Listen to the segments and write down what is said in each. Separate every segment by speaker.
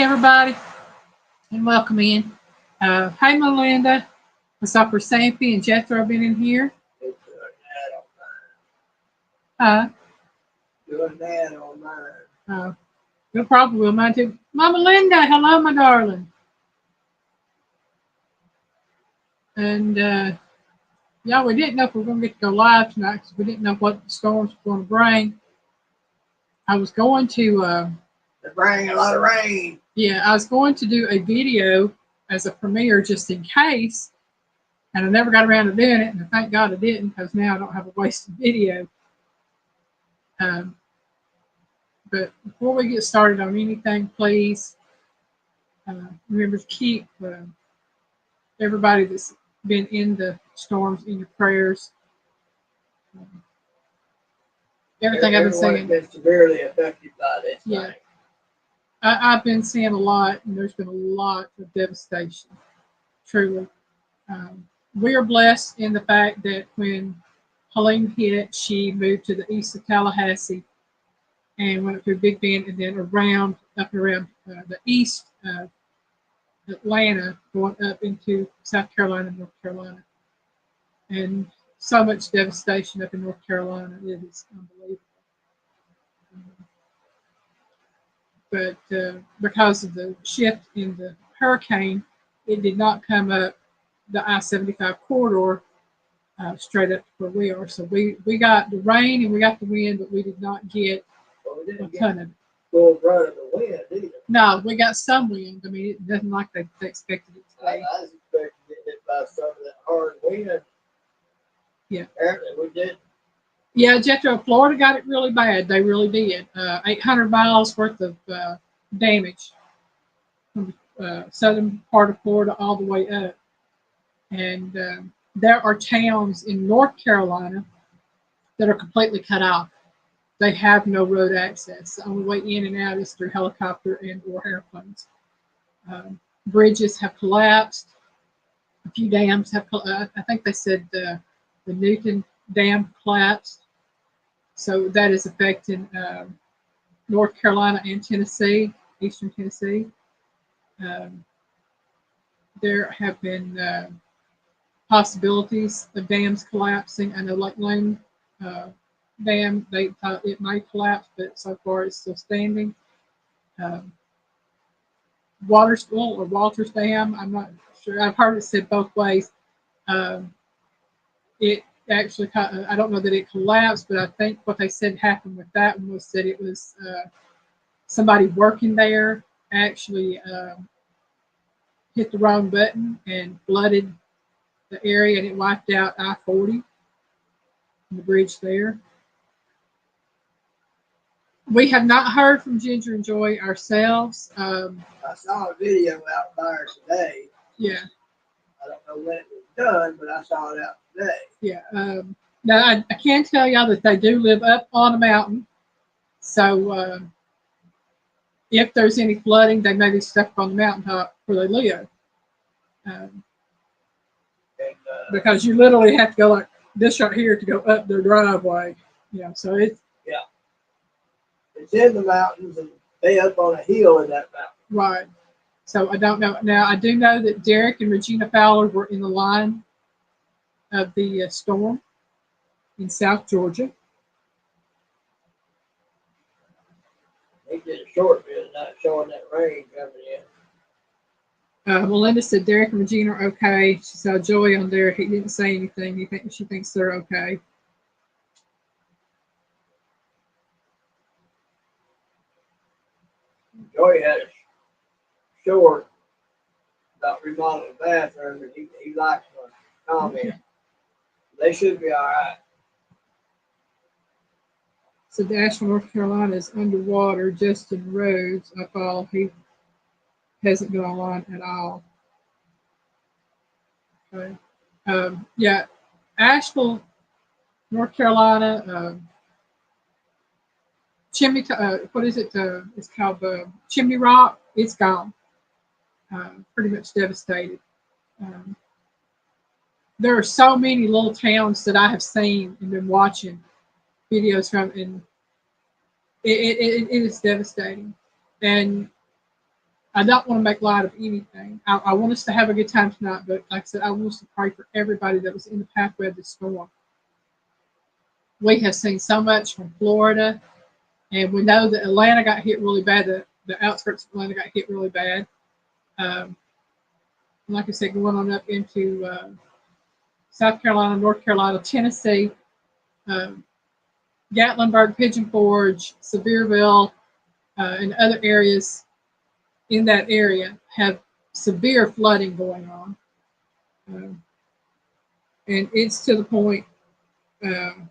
Speaker 1: everybody, and welcome in. Hey, Melinda. What's up for Sampy and Jethro been in here? Uh,
Speaker 2: Doing that on mine.
Speaker 1: no problem. We'll mind too. Mama Linda, hello, my darling. And yeah, we didn't know if we were going to get to go live tonight because we didn't know what the storms were going to bring. I was going to,
Speaker 2: They're bringing a lot of rain.
Speaker 1: yeah, I was going to do a video as a premiere just in case, and I never got around to doing it, and thank God I didn't because now I don't have a wasted video. Um, but before we get started on anything, please remember to keep everybody that's been in the storms in your prayers. Um, Everything I've been
Speaker 2: Everyone
Speaker 1: saying.
Speaker 2: has been severely affected by this
Speaker 1: Yeah.
Speaker 2: thing.
Speaker 1: I've been seeing a lot, and there's been a lot of devastation, truly. We are blessed in the fact that when Helene hit, she moved to the east of Tallahassee and went up through Big Bend and then around, up and around the east of Atlanta, going up into South Carolina and North Carolina. And so much devastation up in North Carolina. It is unbelievable. But because of the shift in the hurricane, it did not come up the I-75 corridor straight up to where we are. So we got the rain and we got the wind, but we did not get
Speaker 2: Well, we
Speaker 1: a
Speaker 2: didn't
Speaker 1: ton
Speaker 2: get
Speaker 1: of it.
Speaker 2: full run of the wind either.
Speaker 1: No, we got some wind. I mean, it doesn't like they expected it
Speaker 2: I
Speaker 1: today.
Speaker 2: was expecting to get hit by some of that hard wind.
Speaker 1: Yeah.
Speaker 2: Apparently we did.
Speaker 1: Yeah, Jethro, Florida got it really bad. They really did. 800 miles worth of damage from the southern part of Florida all the way up. And there are towns in North Carolina that are completely cut off. They have no road access. The only way in and out is through helicopter and or airplanes. Bridges have collapsed. A few dams have. I think they said the Newton Dam collapsed. So that is affecting North Carolina and Tennessee, eastern Tennessee. Um, there have been possibilities of dams collapsing. I know Lake Lane Dam, they thought it might collapse, but so far it's still standing. Um, Watersville or Walters Dam, I'm not sure. I've heard it said both ways. Um, it actually, I don't know that it collapsed, but I think what they said happened with that one was that it was somebody working there actually hit the wrong button and flooded the area, and it wiped out I-40 and the bridge there. We have not heard from Ginger and Joy ourselves.
Speaker 2: I saw a video out there today.
Speaker 1: Yeah.
Speaker 2: I don't know when it was done, but I saw it out today.
Speaker 1: Yeah. Now, I can tell y'all that they do live up on a mountain. So if there's any flooding, they may be stuck on the mountaintop where they live.
Speaker 2: And,
Speaker 1: Because you literally have to go like this right here to go up their driveway. Yeah. So it's.
Speaker 2: Yeah. It's in the mountains and they up on a hill in that mountain.
Speaker 1: Right. So I don't know. Now, I do know that Derek and Regina Fowler were in the line of the storm in South Georgia.
Speaker 2: They did a short video not showing that rain coming in.
Speaker 1: Melinda said Derek and Regina are okay. She saw Joey on there. He didn't say anything. She thinks they're okay.
Speaker 2: Joey had a short about remodeling the bathroom, and he likes to comment. They should be all right.
Speaker 1: So the Asheville, North Carolina is underwater. Justin Rhodes, I follow. He hasn't been online at all. Okay. Yeah, Asheville, North Carolina. Chimney. What is it? It's called Chimney Rock. It's gone. Pretty much devastated. There are so many little towns that I have seen and been watching videos from, and it is devastating. And I don't want to make light of anything. I want us to have a good time tonight, but like I said, I want us to pray for everybody that was in the pathway of the storm. We have seen so much from Florida, and we know that Atlanta got hit really bad. The outskirts of Atlanta got hit really bad. Um, like I said, going on up into South Carolina, North Carolina, Tennessee, um, Gatlinburg, Pigeon Forge, Sevierville, and other areas in that area have severe flooding going on. Um, and it's to the point, um,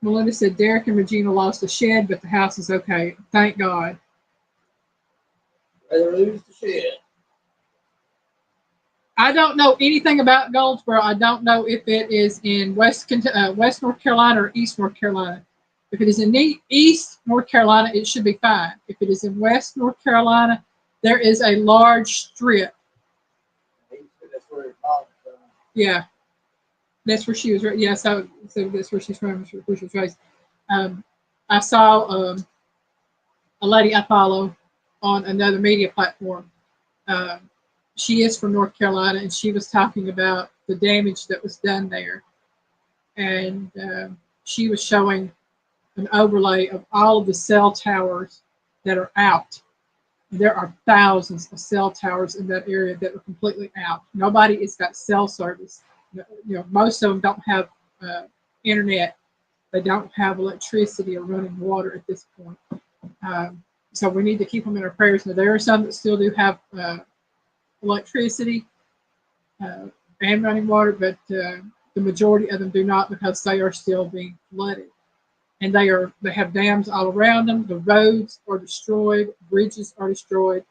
Speaker 1: Melinda said Derek and Regina lost a shed, but the house is okay. Thank God.
Speaker 2: They lose the shed.
Speaker 1: I don't know anything about Goldsboro. I don't know if it is in West North Carolina or East North Carolina. If it is in East North Carolina, it should be fine. If it is in West North Carolina, there is a large strip.
Speaker 2: That's where it falls from.
Speaker 1: Yeah, that's where she was. Yeah, so that's where she's from. Where she was raised. I saw a lady I follow on another media platform. Um, she is from North Carolina, and she was talking about the damage that was done there. And she was showing an overlay of all of the cell towers that are out. There are thousands of cell towers in that area that are completely out. Nobody has got cell service. Most of them don't have internet. They don't have electricity or running water at this point. So we need to keep them in our prayers. Now, there are some that still do have electricity and running water, but the majority of them do not because they are still being flooded. And they have dams all around them. The roads are destroyed, bridges are destroyed.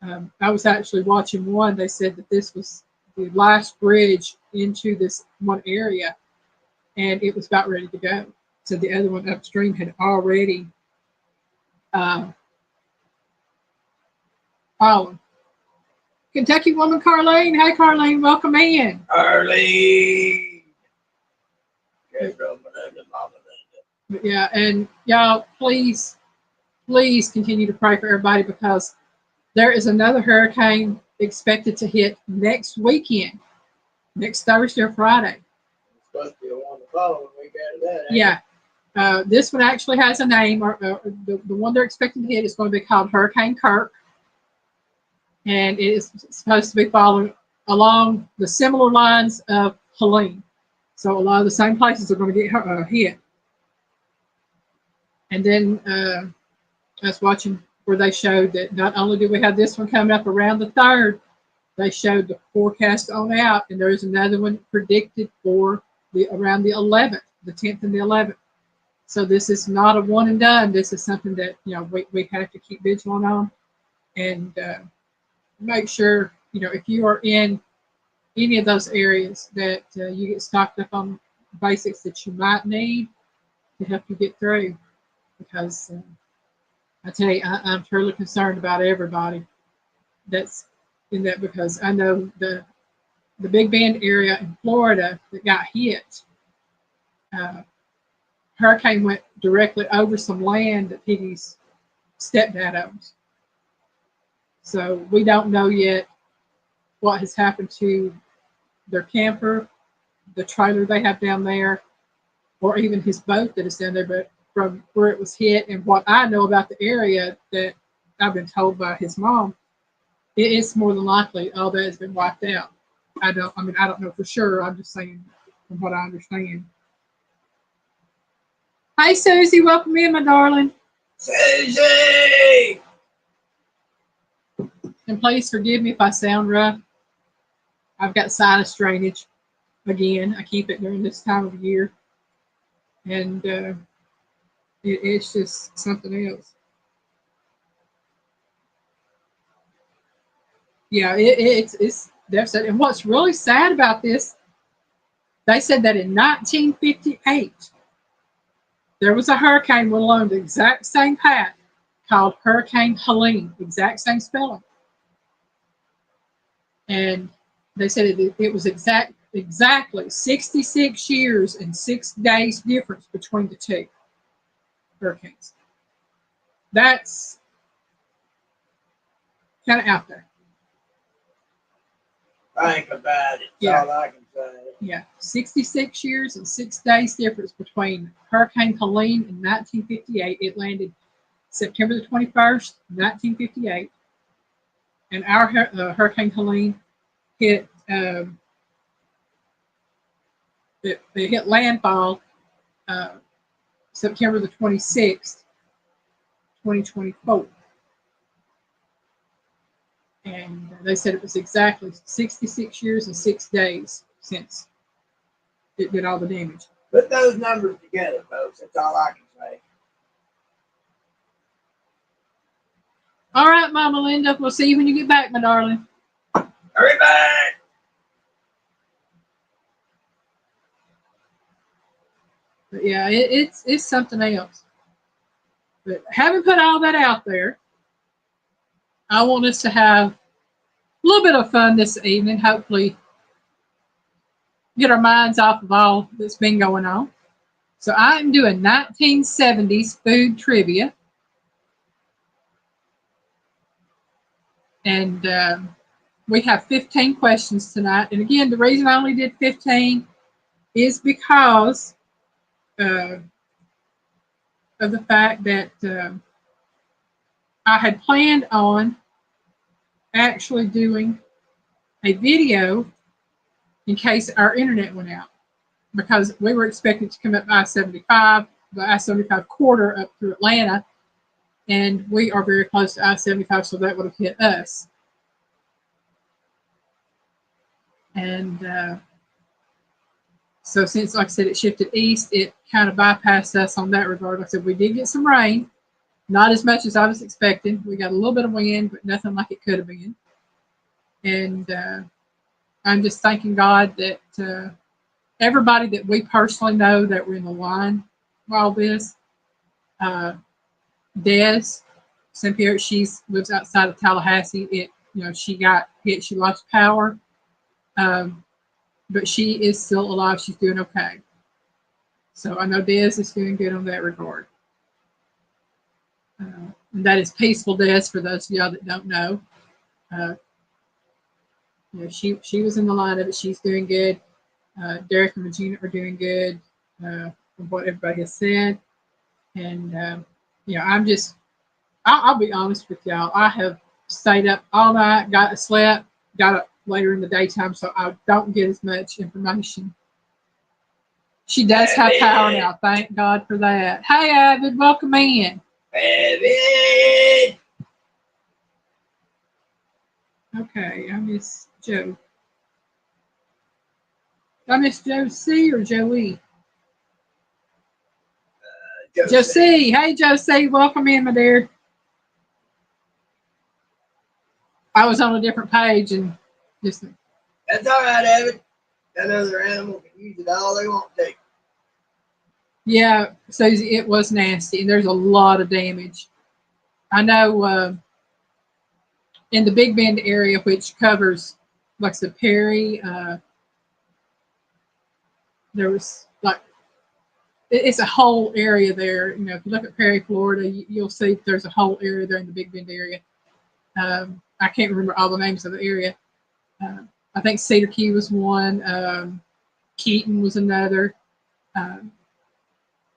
Speaker 1: I was actually watching one. They said that this was the last bridge into this one area, and it was about ready to go. So the other one upstream had already fallen. Kentucky woman Carlene. Hey, Carlene, welcome in.
Speaker 2: Early.
Speaker 1: But yeah, and y'all, please continue to pray for everybody because there is another hurricane expected to hit next weekend, next Thursday or Friday.
Speaker 2: It's supposed to be a one the following week after that.
Speaker 1: Yeah. This one actually has a name. The one they're expecting to hit is going to be called Hurricane Kirk. And it is supposed to be following along the similar lines of Helene. So a lot of the same places are going to get hit. And then I was watching where they showed that not only do we have this one coming up around the 3rd, they showed the forecast on out, and there is another one predicted for around the 11th, the 10th and the 11th. So this is not a one and done. This is something that we have to keep vigilant on, and make sure if you are in any of those areas that you get stocked up on basics that you might need to help you get through. Because I tell you, I'm truly concerned about everybody that's in that, because I know the Big Bend area in Florida that got hit. Hurricane went directly over some land that Piggy's stepdad owns. So we don't know yet what has happened to their camper, the trailer they have down there, or even his boat that is down there. But from where it was hit and what I know about the area that I've been told by his mom, it is more than likely all that has been wiped out. I don't know for sure. I'm just saying from what I understand. Hi, Susie. Welcome in, my darling.
Speaker 2: Susie!
Speaker 1: And please forgive me if I sound rough. I've got sinus drainage again. I keep it during this time of year. And it's just something else. Yeah, it's devastating. And what's really sad about this, they said that in 1958, there was a hurricane went along the exact same path called Hurricane Helene, exact same spelling. And they said it was exactly 66 years and 6 days difference between the two hurricanes. That's kind of out there.
Speaker 2: Think about it. That's
Speaker 1: Yeah.
Speaker 2: all I can say.
Speaker 1: Yeah, 66 years and 6 days difference between Hurricane Helene in 1958. It landed September the 21st, 1958. And our Hurricane Helene hit, it hit landfall September the 26th, 2024. And they said it was exactly 66 years and 6 days since it did all the damage.
Speaker 2: Put those numbers together, folks. That's all I can say.
Speaker 1: All right, Mama Linda. We'll see you when you get back, my darling.
Speaker 2: Hurry back!
Speaker 1: But yeah, it's something else. But having put all that out there, I want us to have a little bit of fun this evening. Hopefully, get our minds off of all that's been going on. So I'm doing 1970s food trivia. And we have 15 questions tonight. And again, the reason I only did 15 is because of the fact that I had planned on actually doing a video in case our internet went out, because we were expecting to come up I-75, the I-75 corridor up through Atlanta, and we are very close to I-75, so that would have hit us. And so since, like I said, it shifted east, it kind of bypassed us on that regard. Like I said, we did get some rain, not as much as I was expecting. We got a little bit of wind, but nothing like it could have been. And I'm just thanking God that everybody that we personally know that were in the line for all this, Des St. Pierre, she lives outside of Tallahassee. She got hit, she lost power, but she is still alive. She's doing okay. So I know Des is doing good on that regard. And that is Peaceful Des for those of y'all that don't know. She was in the line of it. She's doing good. Derek and Regina are doing good from what everybody has said. And I'll be honest with y'all. I have stayed up all night, got up later in the daytime, so I don't get as much information. She does have power now. Thank God for that. Hey, Avid, welcome in.
Speaker 2: Avid!
Speaker 1: Okay, I miss Joe. Did I miss Joe C or Joey? Joe C. Hey, Joe C. Welcome in, my dear. I was on a different page and just.
Speaker 2: That's all right, Evan. That other animal can use it all they want to.
Speaker 1: Yeah, Susie, it was nasty, and there's a lot of damage. I know in the Big Bend area, which covers, like I said, Perry, there was it's a whole area there. If you look at Perry, Florida, you'll see there's a whole area there in the Big Bend area. I can't remember all the names of the area. I think Cedar Key was one. Keaton was another.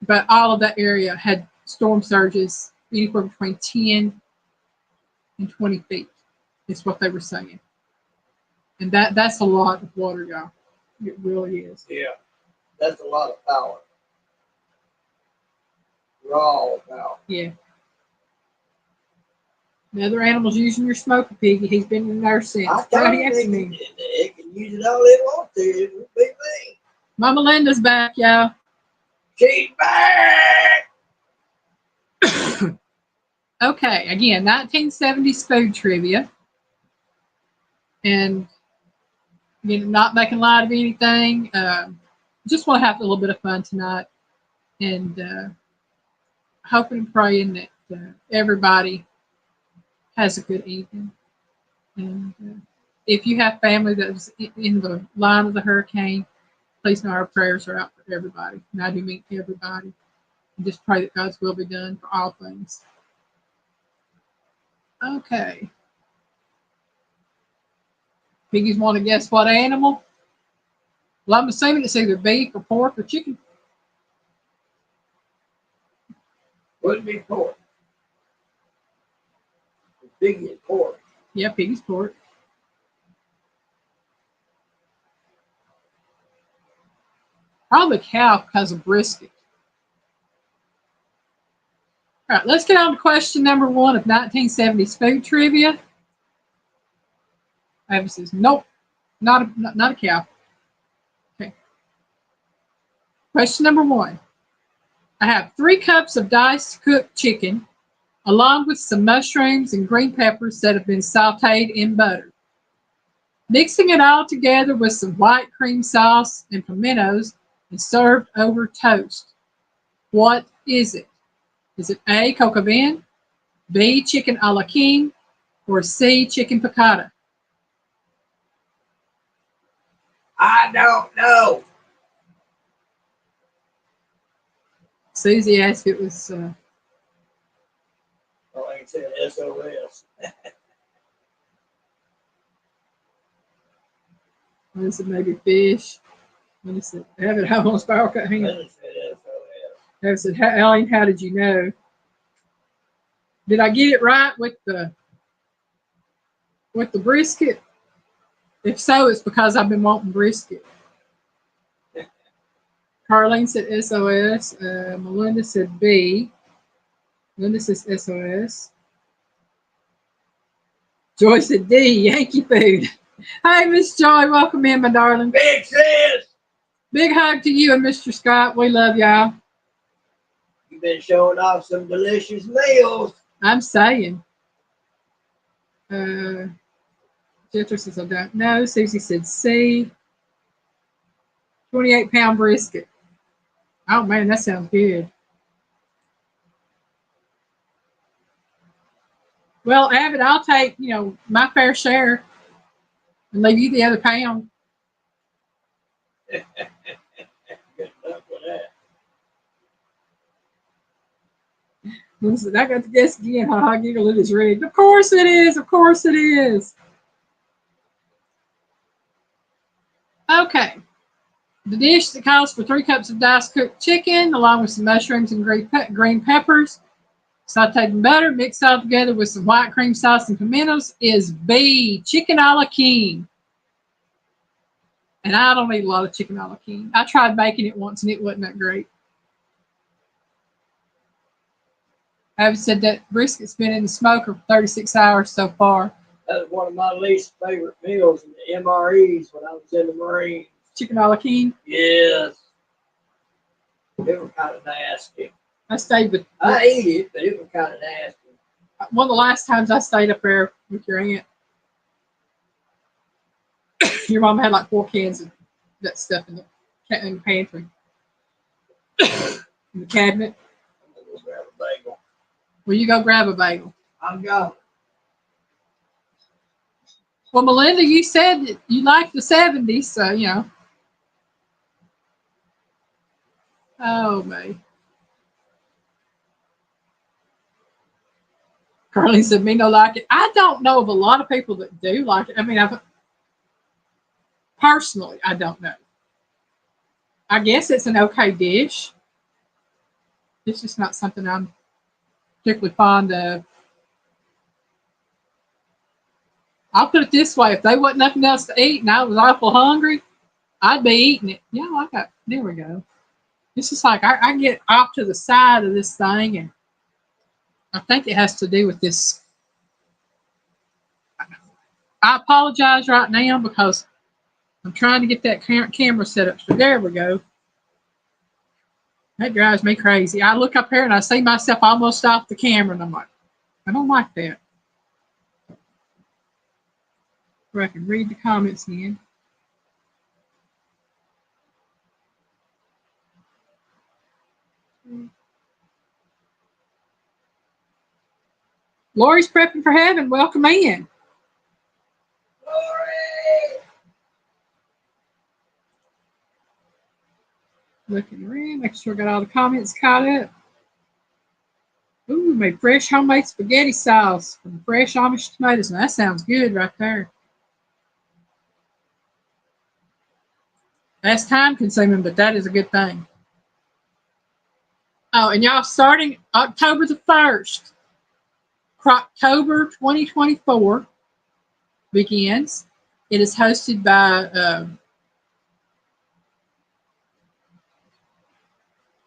Speaker 1: But all of that area had storm surges anywhere between 10 and 20 feet is what they were saying. And that's a lot of water, y'all. It really is.
Speaker 2: Yeah, that's a lot of power. Raw power.
Speaker 1: Yeah. The other animal's using your smoker piggy. He's been in there since.
Speaker 2: I told you they can use it all they want to. It won't be me.
Speaker 1: Mama Linda's back, y'all.
Speaker 2: She's back!
Speaker 1: Okay, again, 1970s food trivia. And not making light of anything. Just want to have a little bit of fun tonight. And hoping and praying that everybody has a good evening. And if you have family that was in the line of the hurricane, please know our prayers are out for everybody. And I do mean everybody. And just pray that God's will be done for all things. Okay. Piggies want to guess what animal? Well, I'm assuming it's either beef or pork or chicken.
Speaker 2: Wouldn't be pork. The piggy is pork.
Speaker 1: Yeah, piggy's pork. Probably cow because of brisket. All right, let's get on to question number 1 of 1970s food trivia. Abby says, nope, not a cow. Okay. Question number 1. I have 3 cups of diced cooked chicken, along with some mushrooms and green peppers that have been sauteed in butter. Mixing it all together with some white cream sauce and pimentos and served over toast. What is it? Is it A, coq au vin, B, chicken a la king, or C, chicken piccata?
Speaker 2: I don't know.
Speaker 1: Susie asked if it was,
Speaker 2: Oh, I ain't said SOS.
Speaker 1: what is it, maybe fish? What is it? Have it how on spiral cut hand.
Speaker 2: I said SOS.
Speaker 1: I said, Ellen, how did you know? Did I get it right with the brisket? If so, it's because I've been wanting brisket. Carlene said SOS. Melinda said B. Linda says SOS. Joy said D, Yankee food. Hey, Miss Joy, welcome in, my darling.
Speaker 2: Big sis!
Speaker 1: Big hug to you and Mr. Scott. We love y'all.
Speaker 2: You've been showing off some delicious meals.
Speaker 1: I'm saying. Jethro says I don't know. Susie said C. 28-pound brisket. Oh, man, that sounds good. Well, Abbott, I'll take, my fair share and leave you the other pound.
Speaker 2: Good luck with that.
Speaker 1: Listen, I got to guess again. Ha giggle, it is rigged. Of course it is. Of course it is. Okay. The dish that calls for 3 cups of diced cooked chicken, along with some mushrooms and green peppers, sauteed in butter, mixed all together with some white cream sauce and pimentos, is B, chicken a la king. And I don't eat a lot of chicken a la king. I tried making it once and it wasn't that great. I've said that brisket's been in the smoker for 36 hours so far.
Speaker 2: That was one of my least favorite meals in the MREs when I was in the Marines.
Speaker 1: Chicken a la king?
Speaker 2: Yes. They were kind of nasty.
Speaker 1: I stayed with.
Speaker 2: I ate it, but it was kind of nasty.
Speaker 1: One of the last times I stayed up there with your aunt, your mom had like 4 cans of that stuff in the pantry, in the cabinet.
Speaker 2: I'm going to grab a bagel.
Speaker 1: Well, you go grab a bagel.
Speaker 2: I'm going.
Speaker 1: Well, Melinda, you said that you liked the 70s, so. Oh, me. Carly said, me no like it. I don't know of a lot of people that do like it. I mean, personally, I don't know. I guess it's an okay dish. It's just not something I'm particularly fond of. I'll put it this way. If there wasn't nothing else to eat and I was awful hungry, I'd be eating it. There we go. It's just like I get off to the side of this thing, and I think it has to do with this. I apologize right now because I'm trying to get that camera set up. So there we go. That drives me crazy. I look up here and I see myself almost off the camera, and I'm like, I don't like that. Where I can read the comments again. Lori's prepping for heaven. Welcome in.
Speaker 2: Glory!
Speaker 1: Looking around, making sure I got all the comments caught up. Ooh, made fresh homemade spaghetti sauce from fresh Amish tomatoes. Now, that sounds good right there. That's time consuming, but that is a good thing. Oh, and y'all, starting October the 1st, October 2024 begins. It is hosted by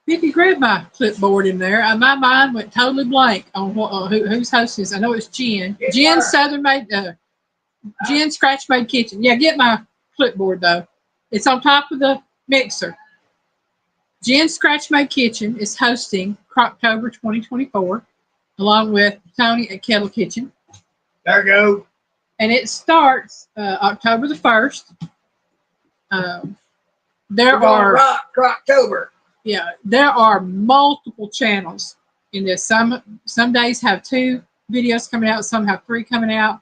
Speaker 1: Vicky. Grab my clipboard in there. My mind went totally blank on who's hosting this. I know it's Jen. Jen Southern Made. Jen Scratch Made Kitchen. Yeah, get my clipboard though. It's on top of the mixer. Jen Scratch Made Kitchen is hosting Croctober 2024, along with Tony at Kettle Kitchen.
Speaker 2: There you go.
Speaker 1: And it starts October the 1st. There are
Speaker 2: Croctober.
Speaker 1: Yeah, there are multiple channels in this. Some days have 2 videos coming out. Some have 3 coming out.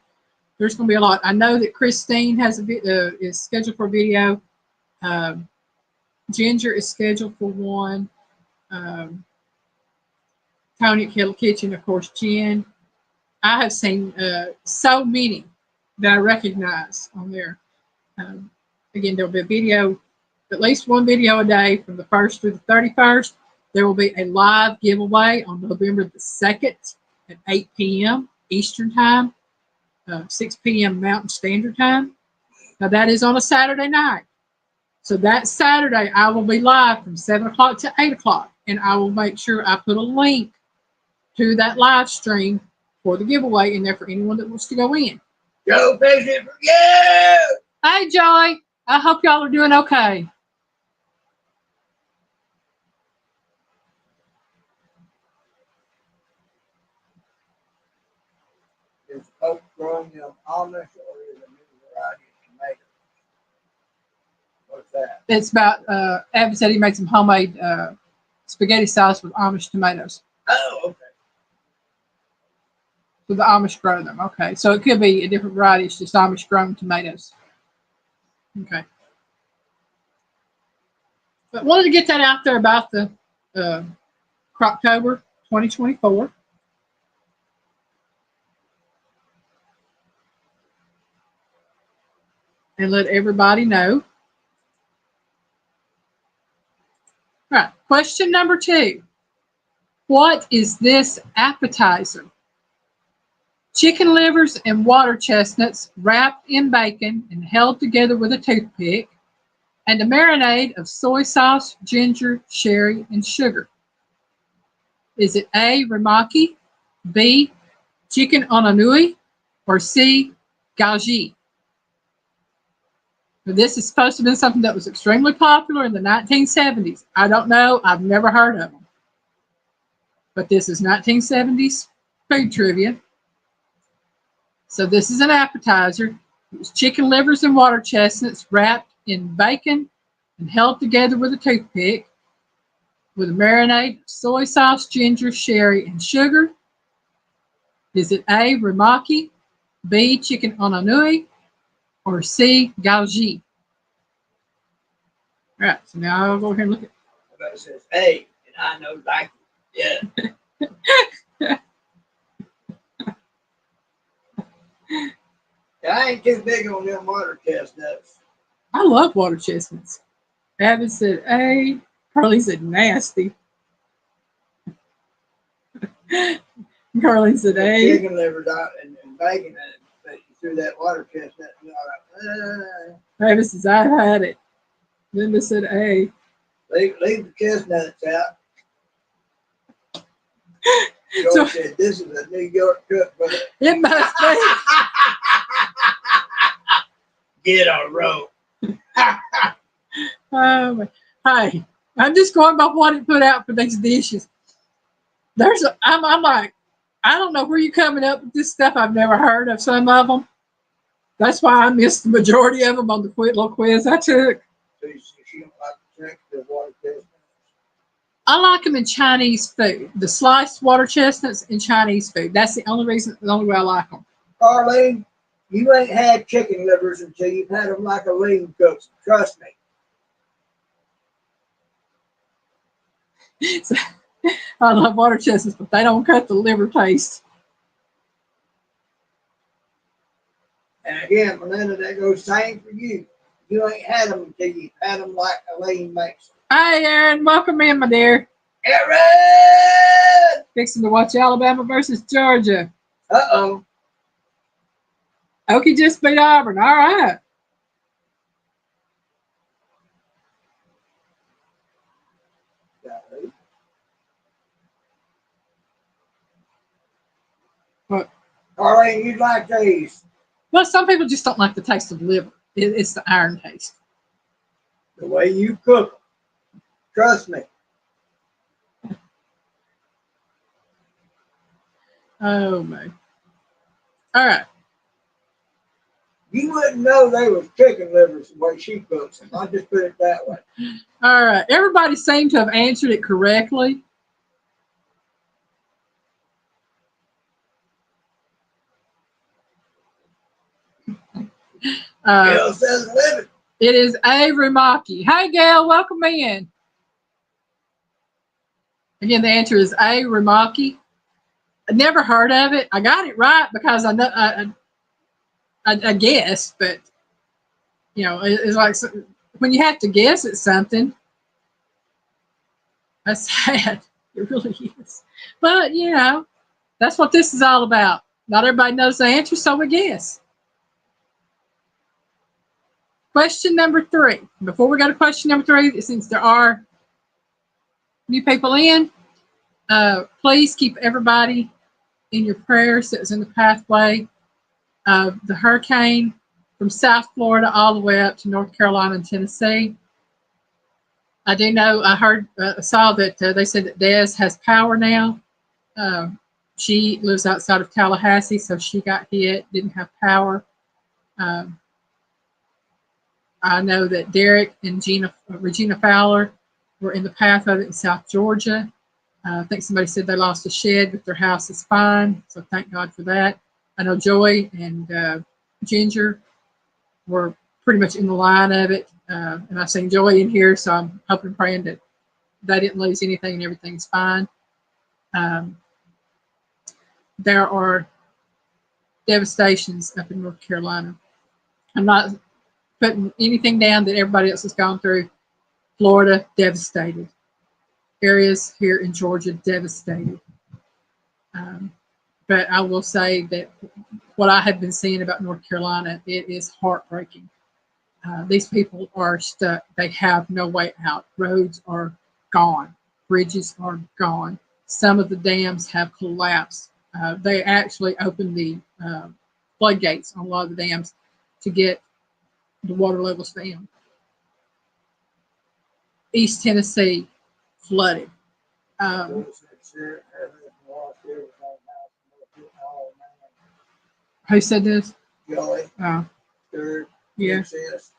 Speaker 1: There's going to be a lot. I know that Christine has is scheduled for a video. Ginger is scheduled for one. Tony at Kettle Kitchen, of course, Jen. I have seen so many that I recognize on there. Again, there'll be a video, at least one video a day from the 1st through the 31st. There will be a live giveaway on November the 2nd at 8 p.m. Eastern Time, 6 p.m. Mountain Standard Time. Now, that is on a Saturday night. So that Saturday, I will be live from 7 o'clock to 8 o'clock, and I will make sure I put a link to that live stream for the giveaway in there for anyone that wants to go in.
Speaker 2: Go fishing for you!
Speaker 1: Hey, Joy. I hope y'all are doing okay.
Speaker 2: Is folks growing them Amish or is it a new variety of tomatoes? What's that?
Speaker 1: It's about, Abby said he made some homemade spaghetti sauce with Amish tomatoes.
Speaker 2: Oh, okay.
Speaker 1: So the Amish grow them. Okay. So it could be a different variety. It's just Amish grown tomatoes. Okay. But wanted to get that out there about the Croctober 2024. And let everybody know. All right. Question number 2. What is this appetizer? Chicken livers and water chestnuts wrapped in bacon and held together with a toothpick, and a marinade of soy sauce, ginger, sherry, and sugar. Is it A, ramaki, B, chicken onanui, or C, gaji? This is supposed to be something that was extremely popular in the 1970s. I don't know. I've never heard of them. But this is 1970s food trivia. So this is an appetizer. It was chicken livers and water chestnuts wrapped in bacon and held together with a toothpick with a marinade of soy sauce, ginger, sherry, and sugar. Is it A, ramaki, B, chicken onanui, or C, gaji? All right, so now I'll go ahead and look at
Speaker 2: Everybody says, hey, and I know like it. Yeah. I ain't too big on them water chestnuts.
Speaker 1: I love water chestnuts. Abby said A. Carly said nasty. Carly said A.
Speaker 2: Chicken livers out and bacon and you threw that water chestnut and all right.
Speaker 1: Abby says I had it. Linda said A.
Speaker 2: Leave the chestnuts out.
Speaker 1: So,
Speaker 2: said, this is a New York cook, but
Speaker 1: it must be.
Speaker 2: Get a rope.
Speaker 1: Hey, I'm just going by what it put out for these dishes. I'm like, I don't know where you're coming up with this stuff. I've never heard of some of them. That's why I missed the majority of them on the little quiz I took.
Speaker 2: So she don't like to drink the water chestnuts?
Speaker 1: I like them in Chinese food. The sliced water chestnuts in Chinese food. That's the only way I like them.
Speaker 2: Arlene, you ain't had chicken livers until you've had them like a lean cooks. Trust me.
Speaker 1: So, I love water chestnuts, but they don't cut the liver taste.
Speaker 2: And again, Melinda, that goes same for you. You ain't had them until you had them like Elaine makes them.
Speaker 1: Hi, Aaron. Welcome in, my dear.
Speaker 2: Aaron!
Speaker 1: Fixing to watch Alabama versus Georgia.
Speaker 2: Uh-oh.
Speaker 1: Okie just beat Auburn. All right. What?
Speaker 2: Arlene, you like these?
Speaker 1: Well, some people just don't like the taste of liver. It's the iron taste.
Speaker 2: The way you cook them. Trust me.
Speaker 1: Oh, man. All right.
Speaker 2: You wouldn't know they was chicken livers the way she cooks them. I'll just put it that way.
Speaker 1: All right. Everybody seemed to have answered it correctly.
Speaker 2: Gail says living.
Speaker 1: It is A. Rumaki. Hey, Gail, welcome in. Again, the answer is A. Rumaki. I never heard of it. I got it right because I know I guessed, but you know, it's like when you have to guess at something. That's sad. It really is. But you know, that's what this is all about. Not everybody knows the answer, so we guess. Question number 3. Before we go to question number 3, since there are new people in, please keep everybody in your prayers that was in the pathway of the hurricane from South Florida all the way up to North Carolina and Tennessee. I do know, saw that they said that Des has power now. She lives outside of Tallahassee, so she got hit, didn't have power. I know that Derek and Regina Fowler were in the path of it in South Georgia. I think somebody said they lost a shed, but their house is fine, so thank God for that. I know Joy and Ginger were pretty much in the line of it, and I've seen Joy in here, so I'm hoping and praying that they didn't lose anything and everything's fine. There are devastations up in North Carolina. I'm not putting anything down that everybody else has gone through. Florida, devastated. Areas here in Georgia, devastated. But I will say that what I have been seeing about North Carolina, it is heartbreaking. These people are stuck. They have no way out. Roads are gone. Bridges are gone. Some of the dams have collapsed. They actually opened the floodgates on a lot of the dams to get the water levels down. East Tennessee flooded. Who said this?
Speaker 2: Joey.
Speaker 1: Oh,
Speaker 2: Third.
Speaker 1: yeah.
Speaker 2: Princess.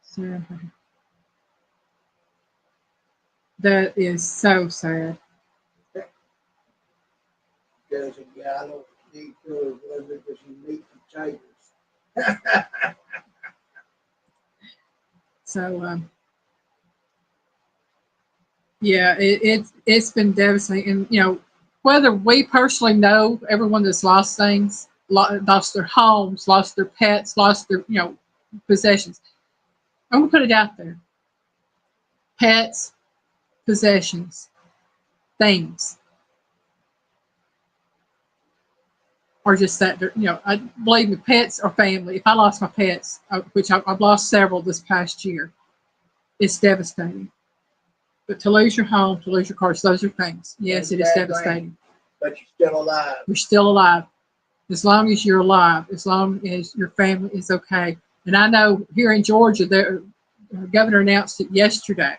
Speaker 1: So, that is so sad.
Speaker 2: There's a guy I don't need to live because you meat potatoes.
Speaker 1: So, yeah, it's been devastating. And, you know, whether we personally know everyone that's lost things, lost their homes, lost their pets, lost their, you know, possessions. I'm going to put it out there. Pets, possessions, things are just that, you know, believe me, pets are family. If I lost my pets, which I've lost several this past year, it's devastating. But to lose your home, to lose your cars, those are things. Yes, it is devastating.
Speaker 2: But you're still alive.
Speaker 1: You're still alive. As long as you're alive, as long as your family is okay. And I know here in Georgia, the governor announced it yesterday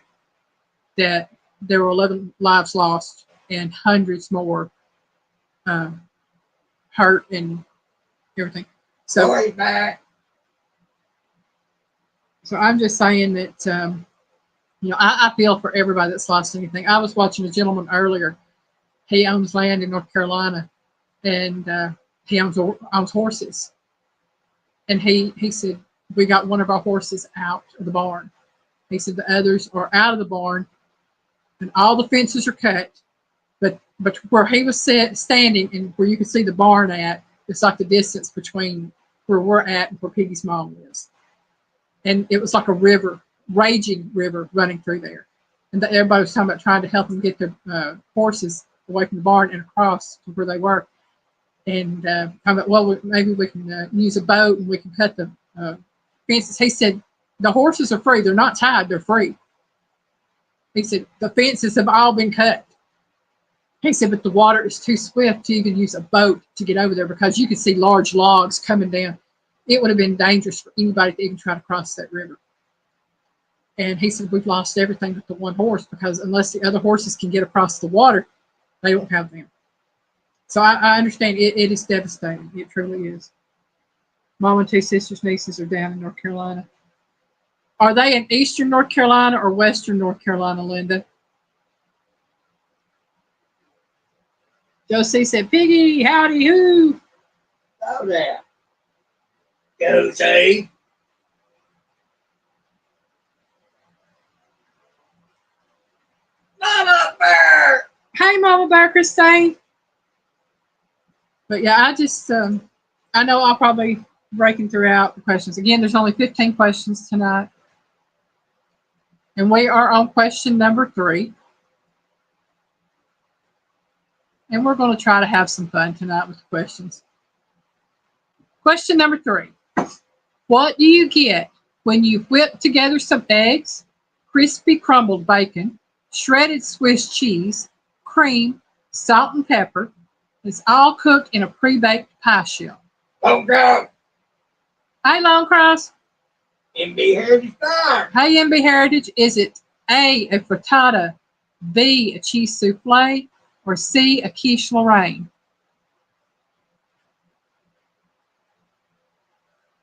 Speaker 1: that there were 11 lives lost and hundreds more hurt and everything. So I'm just saying that, you know, I feel for everybody that's lost anything. I was watching a gentleman earlier. He owns land in North Carolina, and he owns horses. And he said, we got one of our horses out of the barn. He said the others are out of the barn, and all the fences are cut. But where he was standing and where you could see the barn at, it's like the distance between where we're at and where Piggy's mom lives. and it was like a river, raging river running through there. And everybody was talking about trying to help them get their horses away from the barn and across to where they were. And I thought, well, maybe we can use a boat and we can cut the fences. He said, the horses are free. They're not tied. They're free. He said, the fences have all been cut. He said, but the water is too swift to even use a boat to get over there because you could see large logs coming down. It would have been dangerous for anybody to even try to cross that river. And he said, we've lost everything but the one horse because unless the other horses can get across the water, they don't have them. So I understand it is devastating. It truly is. Mom and two sisters, nieces are down in North Carolina. Are they in eastern North Carolina or western North Carolina, Linda? Josie said, Piggy, howdy who?
Speaker 2: Oh, there. Josie. Mama Bear.
Speaker 1: Hey, Mama Bear, Christine. But yeah, I know I'll probably breaking throughout the questions. Again, there's only 15 questions tonight. And we are on question number 3. And we're going to try to have some fun tonight with the questions. Question number 3. What do you get when you whip together some eggs, crispy crumbled bacon, shredded Swiss cheese, cream, salt and pepper? It's all cooked in a pre-baked pie shell.
Speaker 2: Oh, God.
Speaker 1: Hey, Longcross.
Speaker 2: MB Heritage Farm.
Speaker 1: Hey, MB Heritage. Is it A, a frittata, B, a cheese souffle, or C, a quiche Lorraine?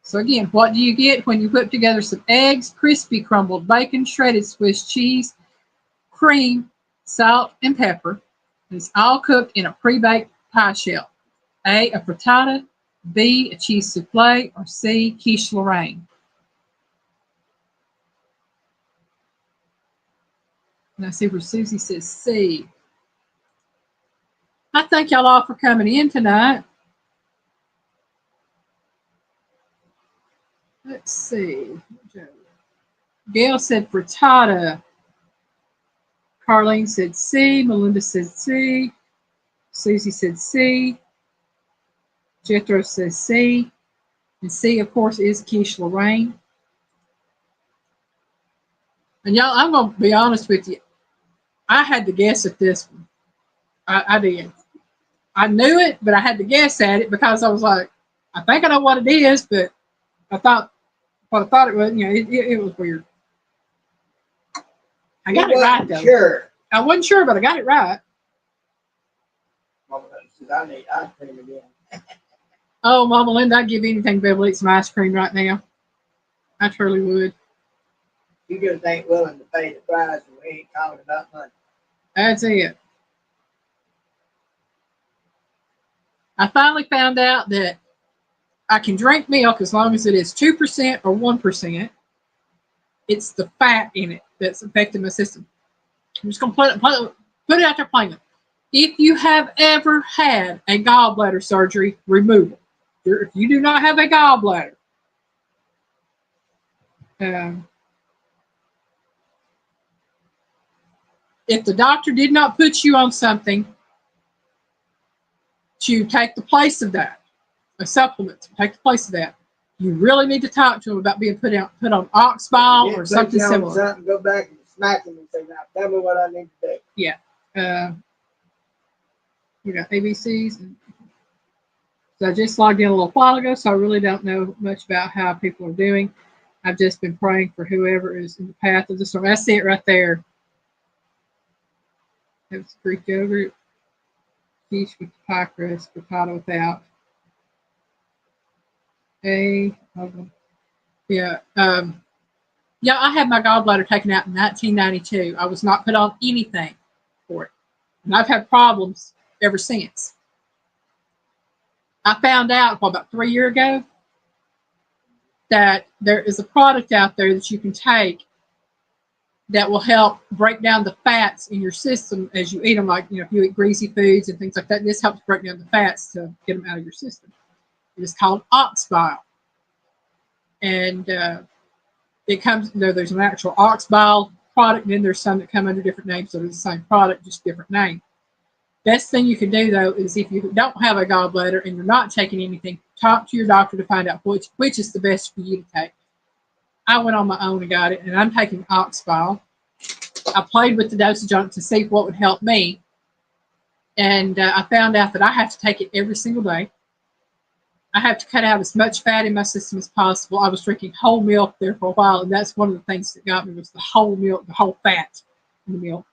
Speaker 1: So again, what do you get when you whip together some eggs, crispy crumbled bacon, shredded Swiss cheese, cream, salt, and pepper? It's all cooked in a pre-baked pie shell. A, a frittata, B, a cheese souffle, or C, quiche Lorraine? And I see where Susie says C. I thank y'all all for coming in tonight. Let's see. Gail said frittata. Carlene said C. Melinda said C. Susie said C. Jethro says C. And C, of course, is quiche Lorraine. And y'all, I'm going to be honest with you. I had to guess at this one. I did. I knew it, but I had to guess at it because I was like, I think I know what it is, but I thought it was, it was weird. I got it right, though.
Speaker 2: Sure.
Speaker 1: I wasn't sure, but I got it right.
Speaker 2: Mama says, I need ice cream again.
Speaker 1: Oh, Mama Linda, I'd give anything to be able to eat some ice cream right now. I truly would.
Speaker 2: You just ain't willing to pay the price and we ain't talking about money.
Speaker 1: That's it. I finally found out that I can drink milk as long as it is 2% or 1%. It's the fat in it that's affecting my system. I'm just going to put it out there plainly. If you have ever had a gallbladder surgery, removal. If you do not have a gallbladder, if the doctor did not put you on something to take the place of that, a supplement to take the place of that, you really need to talk to them about being put on ox bile or something similar.
Speaker 2: Something, go back and smack them and say, now tell me what I need to do.
Speaker 1: Yeah. ABCs. So I just logged in a little while ago, so I really don't know much about how people are doing. I've just been praying for whoever is in the path of the storm. I see it right there. It's Greek yogurt, quiche with pie crust, potato without. Yeah. I had my gallbladder taken out in 1992. I was not put on anything for it. And I've had problems ever since. I found out about 3 years ago that there is a product out there that you can take that will help break down the fats in your system as you eat them. Like, if you eat greasy foods and things like that, this helps break down the fats to get them out of your system. It is called ox bile. And It comes, there's an actual ox bile product, and then there's some that come under different names, so it's the same product, just different name. Best thing you can do, though, is if you don't have a gallbladder and you're not taking anything, talk to your doctor to find out which is the best for you to take. I went on my own and got it, and I'm taking ox bile. I played with the dosage on it to see what would help me, and I found out that I have to take it every single day. I have to cut out as much fat in my system as possible. I was drinking whole milk there for a while, and that's one of the things that got me was the whole milk, the whole fat in the milk.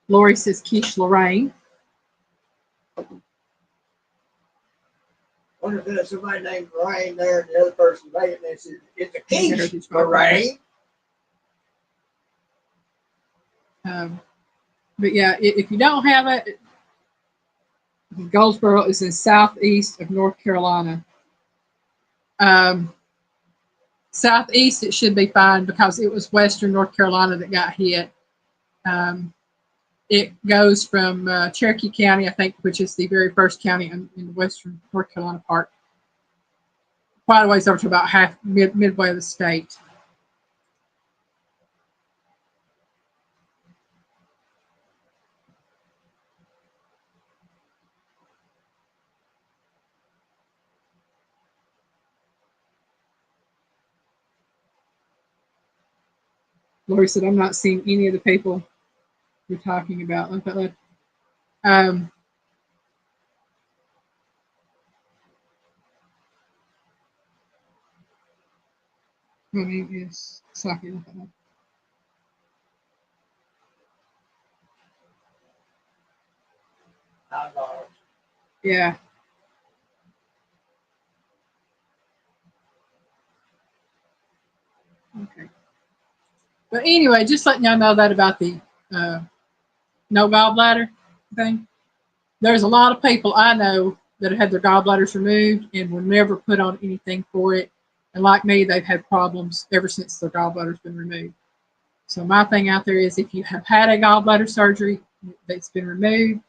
Speaker 1: Lori says quiche Lorraine.
Speaker 2: Wonder if there's somebody named Lorraine there, and the other person made it, and they said, it's a quiche Lorraine.
Speaker 1: But yeah, if you don't have it, Goldsboro is in southeast of North Carolina. Southeast, it should be fine because it was western North Carolina that got hit. It goes from Cherokee County, I think, which is the very first county in the western North Carolina part, quite a ways over to about midway of the state. Lori said, I'm not seeing any of the people you're talking about. My name is Saki. Yeah. Okay. But anyway, just letting y'all know that about the no gallbladder thing. There's a lot of people I know that have had their gallbladders removed and were never put on anything for it. And like me, they've had problems ever since their gallbladder's been removed. So my thing out there is if you have had a gallbladder surgery that's been removed,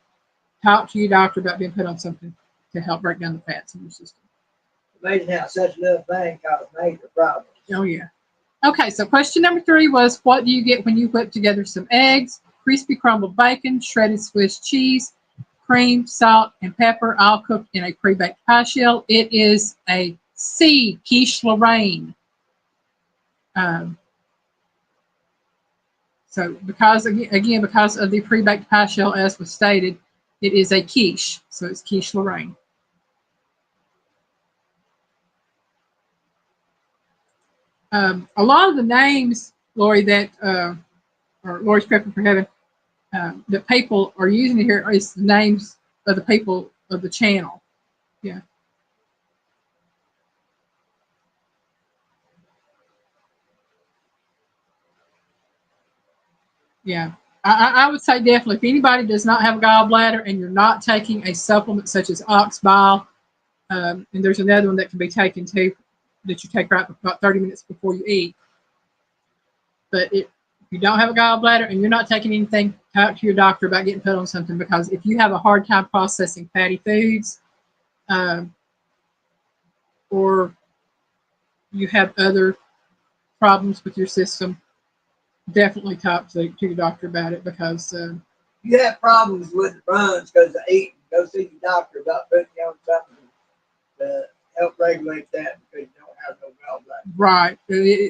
Speaker 1: talk to your doctor about being put on something to help break down the fats in your system.
Speaker 2: Amazing how such a little thing causes major problems.
Speaker 1: Oh, yeah. Okay, so question number 3 was, what do you get when you whip together some eggs, crispy crumbled bacon, shredded Swiss cheese, cream, salt, and pepper, all cooked in a pre-baked pie shell? It is a C, quiche Lorraine. So because of the pre-baked pie shell, as was stated, it is a quiche. So it's quiche Lorraine. A lot of the names, Lori, that or Lori's prepping for heaven, that people are using here is the names of the people of the channel. Yeah. Yeah. I would say definitely if anybody does not have a gallbladder and you're not taking a supplement such as ox bile, and there's another one that can be taken too that you take right about 30 minutes before you eat. But if you don't have a gallbladder and you're not taking anything, talk to your doctor about getting put on something, because if you have a hard time processing fatty foods, or you have other problems with your system, definitely talk to your doctor about it, because
Speaker 2: you have problems with the runs because of eating, go see your doctor about putting you on something to help regulate that because you don't have no gallbladder.
Speaker 1: Right.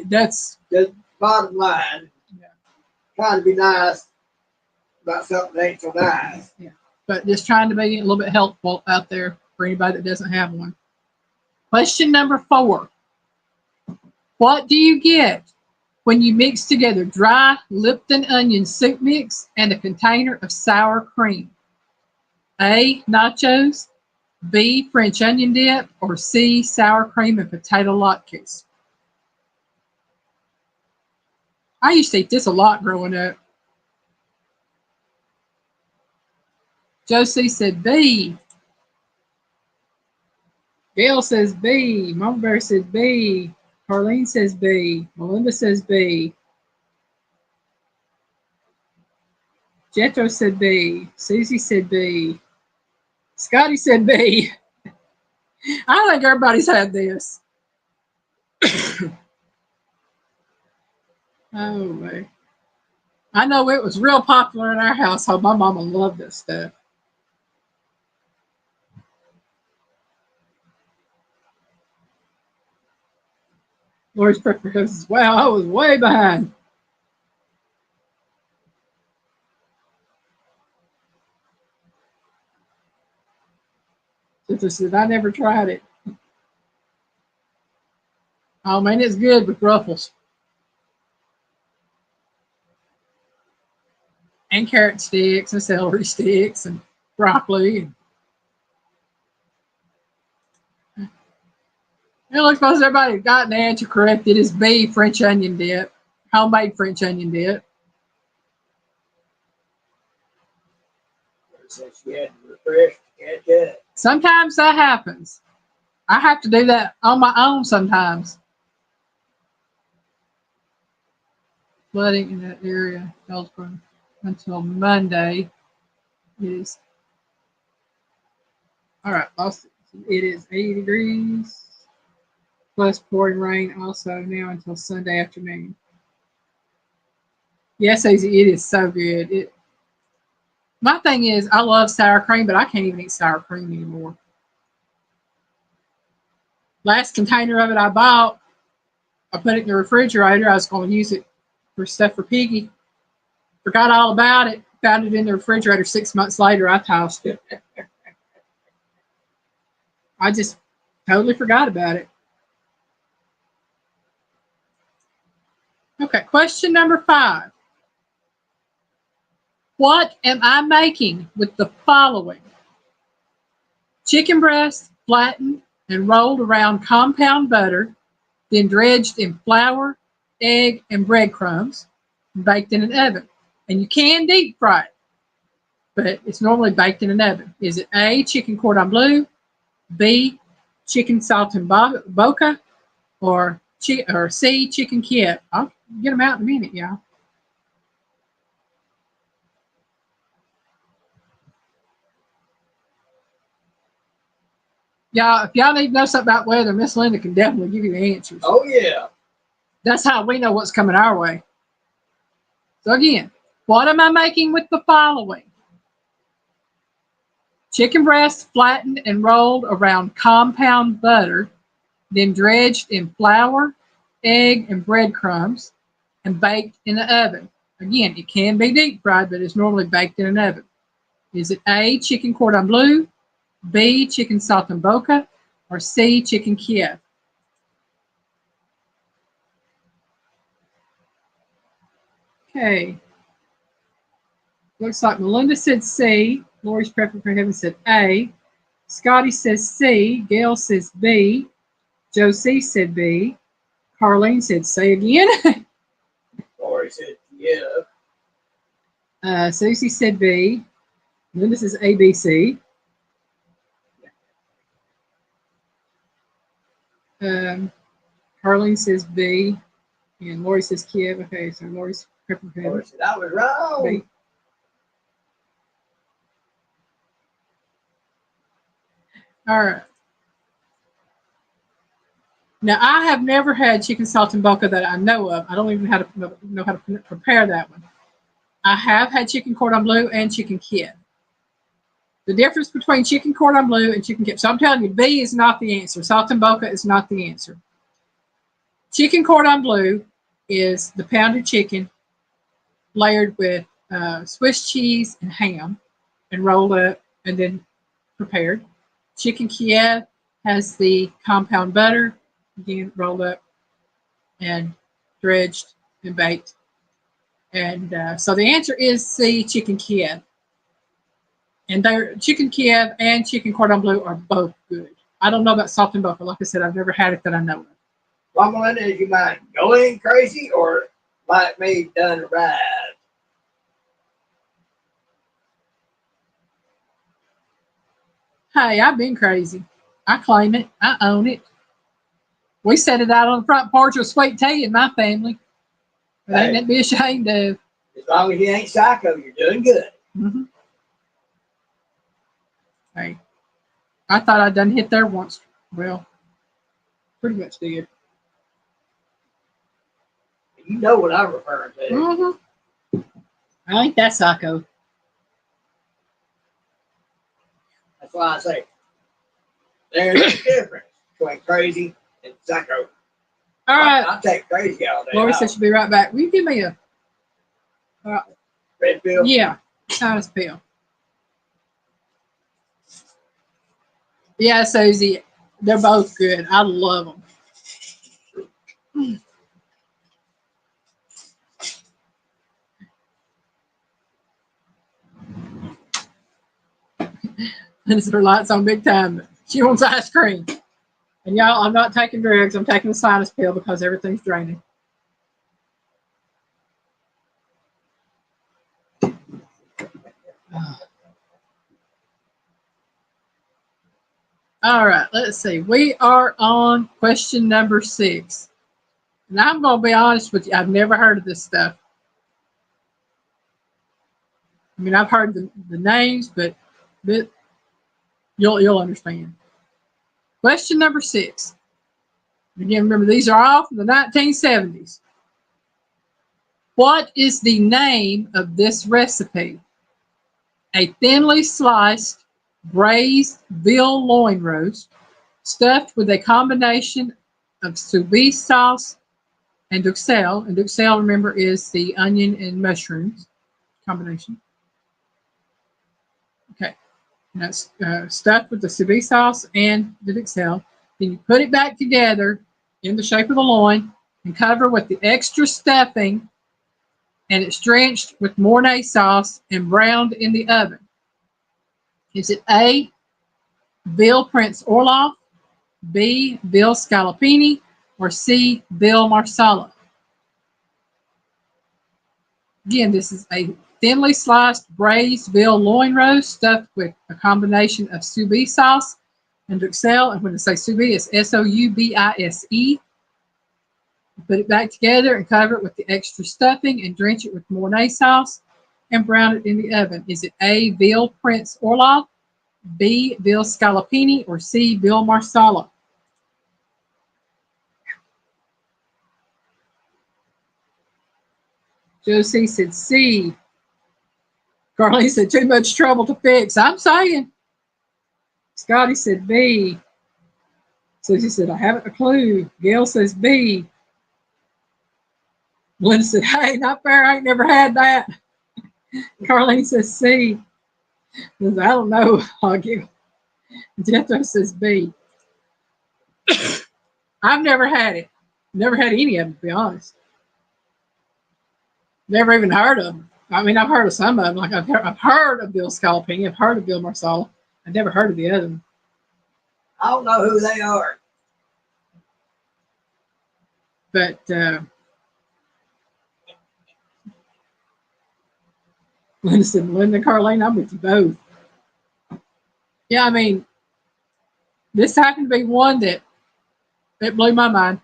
Speaker 1: That's
Speaker 2: the bottom line.
Speaker 1: Yeah.
Speaker 2: Trying to be nice about something that ain't so nice.
Speaker 1: Yeah. But just trying to be a little bit helpful out there for anybody that doesn't have one. Question number 4. What do you get when you mix together dry Lipton onion soup mix and a container of sour cream? A, nachos, B, French onion dip, or C, sour cream and potato latkes? I used to eat this a lot growing up. Josie said B. Gail says B. Mama Bear says B. Harleen says B. Melinda says B. Jetro said B. Susie said B. Scotty said B. I think everybody's had this. Oh, man. I know it was real popular in our household. My mama loved this stuff. Lori's Pepper says, wow, I was way behind. Sister said, I never tried it. Oh, man, it's good with ruffles and carrot sticks and celery sticks and broccoli. It looks like everybody got the answer correct. It is B, French onion dip, homemade French onion dip.
Speaker 2: Since she had to refresh to catch up.
Speaker 1: Sometimes that happens. I have to do that on my own sometimes. Flooding in that area until Monday is all right. Also, it is 80 degrees plus pouring rain also now until Sunday afternoon. Yes, Easy, it is so good. My thing is, I love sour cream, but I can't even eat sour cream anymore. Last container of it I bought, I put it in the refrigerator. I was going to use it for stuff for Piggy. Forgot all about it. Found it in the refrigerator 6 months later. I tossed it. I just totally forgot about it. Okay, question number 5. What am I making with the following? Chicken breast flattened and rolled around compound butter, then dredged in flour, egg, and breadcrumbs, and baked in an oven. And you can deep fry it, but it's normally baked in an oven. Is it A, chicken cordon bleu, B, chicken saltimbocca, or C, chicken Kiev? I'll get them out in a minute, y'all. Y'all, if y'all need to know something about weather, Miss Linda can definitely give you the answers.
Speaker 2: Oh, yeah.
Speaker 1: That's how we know what's coming our way. So again, what am I making with the following? Chicken breast flattened and rolled around compound butter, then dredged in flour, egg, and breadcrumbs, and baked in the oven. Again, it can be deep fried, but it's normally baked in an oven. Is it A, chicken cordon bleu, B, chicken saltimbocca, or C, chicken Kiev? Okay. Looks like Melinda said C. Lori's Prepping for Heaven said A. Scotty says C. Gail says B. Josie said B. Carlene said say again.
Speaker 2: Lori said, yeah.
Speaker 1: Susie said B. Linda says ABC. Carlene says B. And Lori says Kiev. Okay, so Lori's Prepping for Heaven.
Speaker 2: Lori said, I was wrong.
Speaker 1: B. All right. Now, I have never had chicken saltimbocca that I know of. I don't even know how to prepare that one. I have had chicken cordon bleu and chicken Kiev. The difference between chicken cordon bleu and chicken Kiev. So I'm telling you, B is not the answer. Saltimbocca is not the answer. Chicken cordon bleu is the pounded chicken layered with Swiss cheese and ham and rolled up and then prepared. Chicken Kiev has the compound butter, again rolled up and dredged and baked. And so the answer is C, chicken Kiev. And chicken Kiev and chicken cordon bleu are both good. I don't know about saltimbocca. Like I said, I've never had it that I know of.
Speaker 2: Well, Melinda, is you mind going crazy or like me done right?
Speaker 1: Hey, I've been crazy. I claim it. I own it. We set it out on the front porch with sweet tea in my family. It ain't to be ashamed of.
Speaker 2: As long as you ain't psycho, you're doing good.
Speaker 1: Mm-hmm. Hey, I thought I'd done hit there once. Well, pretty much did.
Speaker 2: You know what I'm referring to.
Speaker 1: Mm-hmm. I think that's psycho.
Speaker 2: That's why I say there's a difference between crazy and psycho.
Speaker 1: All right.
Speaker 2: I'll take crazy all day.
Speaker 1: Lori said she'll be right back. Will you give me a
Speaker 2: Red pill?
Speaker 1: yeah, sinus pill? Yeah, Susie. They're both good. I love them. This is her lights on big time. She wants ice cream. And y'all, I'm not taking drugs. I'm taking a sinus pill because everything's draining. All right, let's see. We are on question number 6. And I'm going to be honest with you. I've never heard of this stuff. I mean, I've heard the names, but you'll understand. Question number 6. Again, remember, these are all from the 1970s. What is the name of this recipe? A thinly sliced braised veal loin roast stuffed with a combination of sous vide sauce and duxelle. And duxelle, remember, is the onion and mushrooms combination. Okay. And that's stuffed with the sous vide sauce and the duxelle. Then you put it back together in the shape of the loin and cover with the extra stuffing, and it's drenched with Mornay sauce and browned in the oven. Is it A, veal Prince Orloff, B, veal scallopini, or C, veal marsala? Again, this is a thinly sliced braised veal loin roast stuffed with a combination of sous vide sauce and duxelle. And when I say sous vide, it's Soubise. Put it back together and cover it with the extra stuffing and drench it with Mornay sauce and brown it in the oven. Is it A, veal Prince Orloff, B, veal scallopini, or C, veal marsala? Josie said C. Carly said too much trouble to fix. I'm saying. Scotty said B. Susie said I haven't a clue. Gail says B. Linda said, hey, not fair. I ain't never had that. Carlene says C. I don't know. I'll give. Jethro says B. I've never had it. Never had any of them, to be honest. Never even heard of them. I mean, I've heard of some of them. Like I've heard of Bill Scalpini. I've heard of Bill Marsala. I've never heard of the other one.
Speaker 2: I don't know who they are.
Speaker 1: But Linda said, Linda and Carlene, I'm with you both. Yeah, I mean, this happened to be one that blew my mind.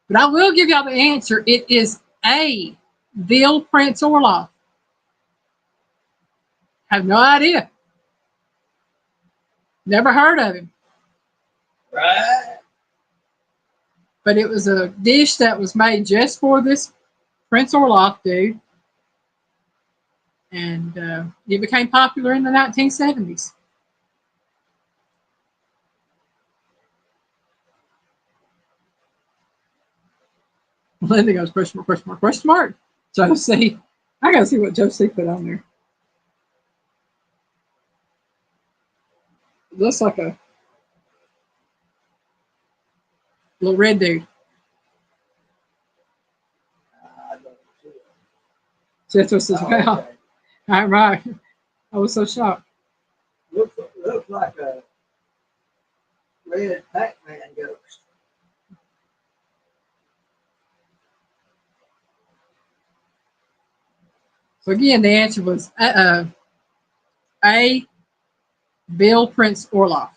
Speaker 1: But I will give y'all the answer. It is A, veal Prince Orloff. Have no idea. Never heard of him.
Speaker 2: Right.
Speaker 1: But it was a dish that was made just for this Prince Orloff dude. And it became popular in the 1970s. Linda goes, question mark, question mark, question mark. Josie. I got to see what Josie put on there. It looks like a little red dude. Jethro says, well, I'm right. I was so shocked.
Speaker 2: Looks like a red Pac-Man ghost.
Speaker 1: So again, the answer was A, Bill Prince Orloff.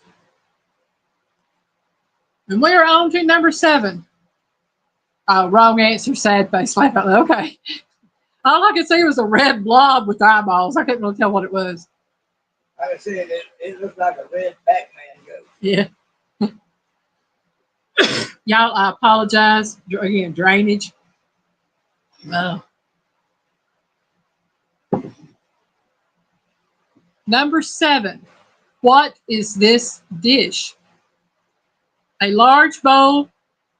Speaker 1: And we are on to number 7. Wrong answer, sad face, laugh out loud. Okay. All I could see was a red blob with eyeballs. I couldn't really tell what it was.
Speaker 2: Like I said, it looks like a red Pac-Man ghost.
Speaker 1: Yeah. Y'all, I apologize. Again, drainage. Oh. Number 7. What is this dish? A large bowl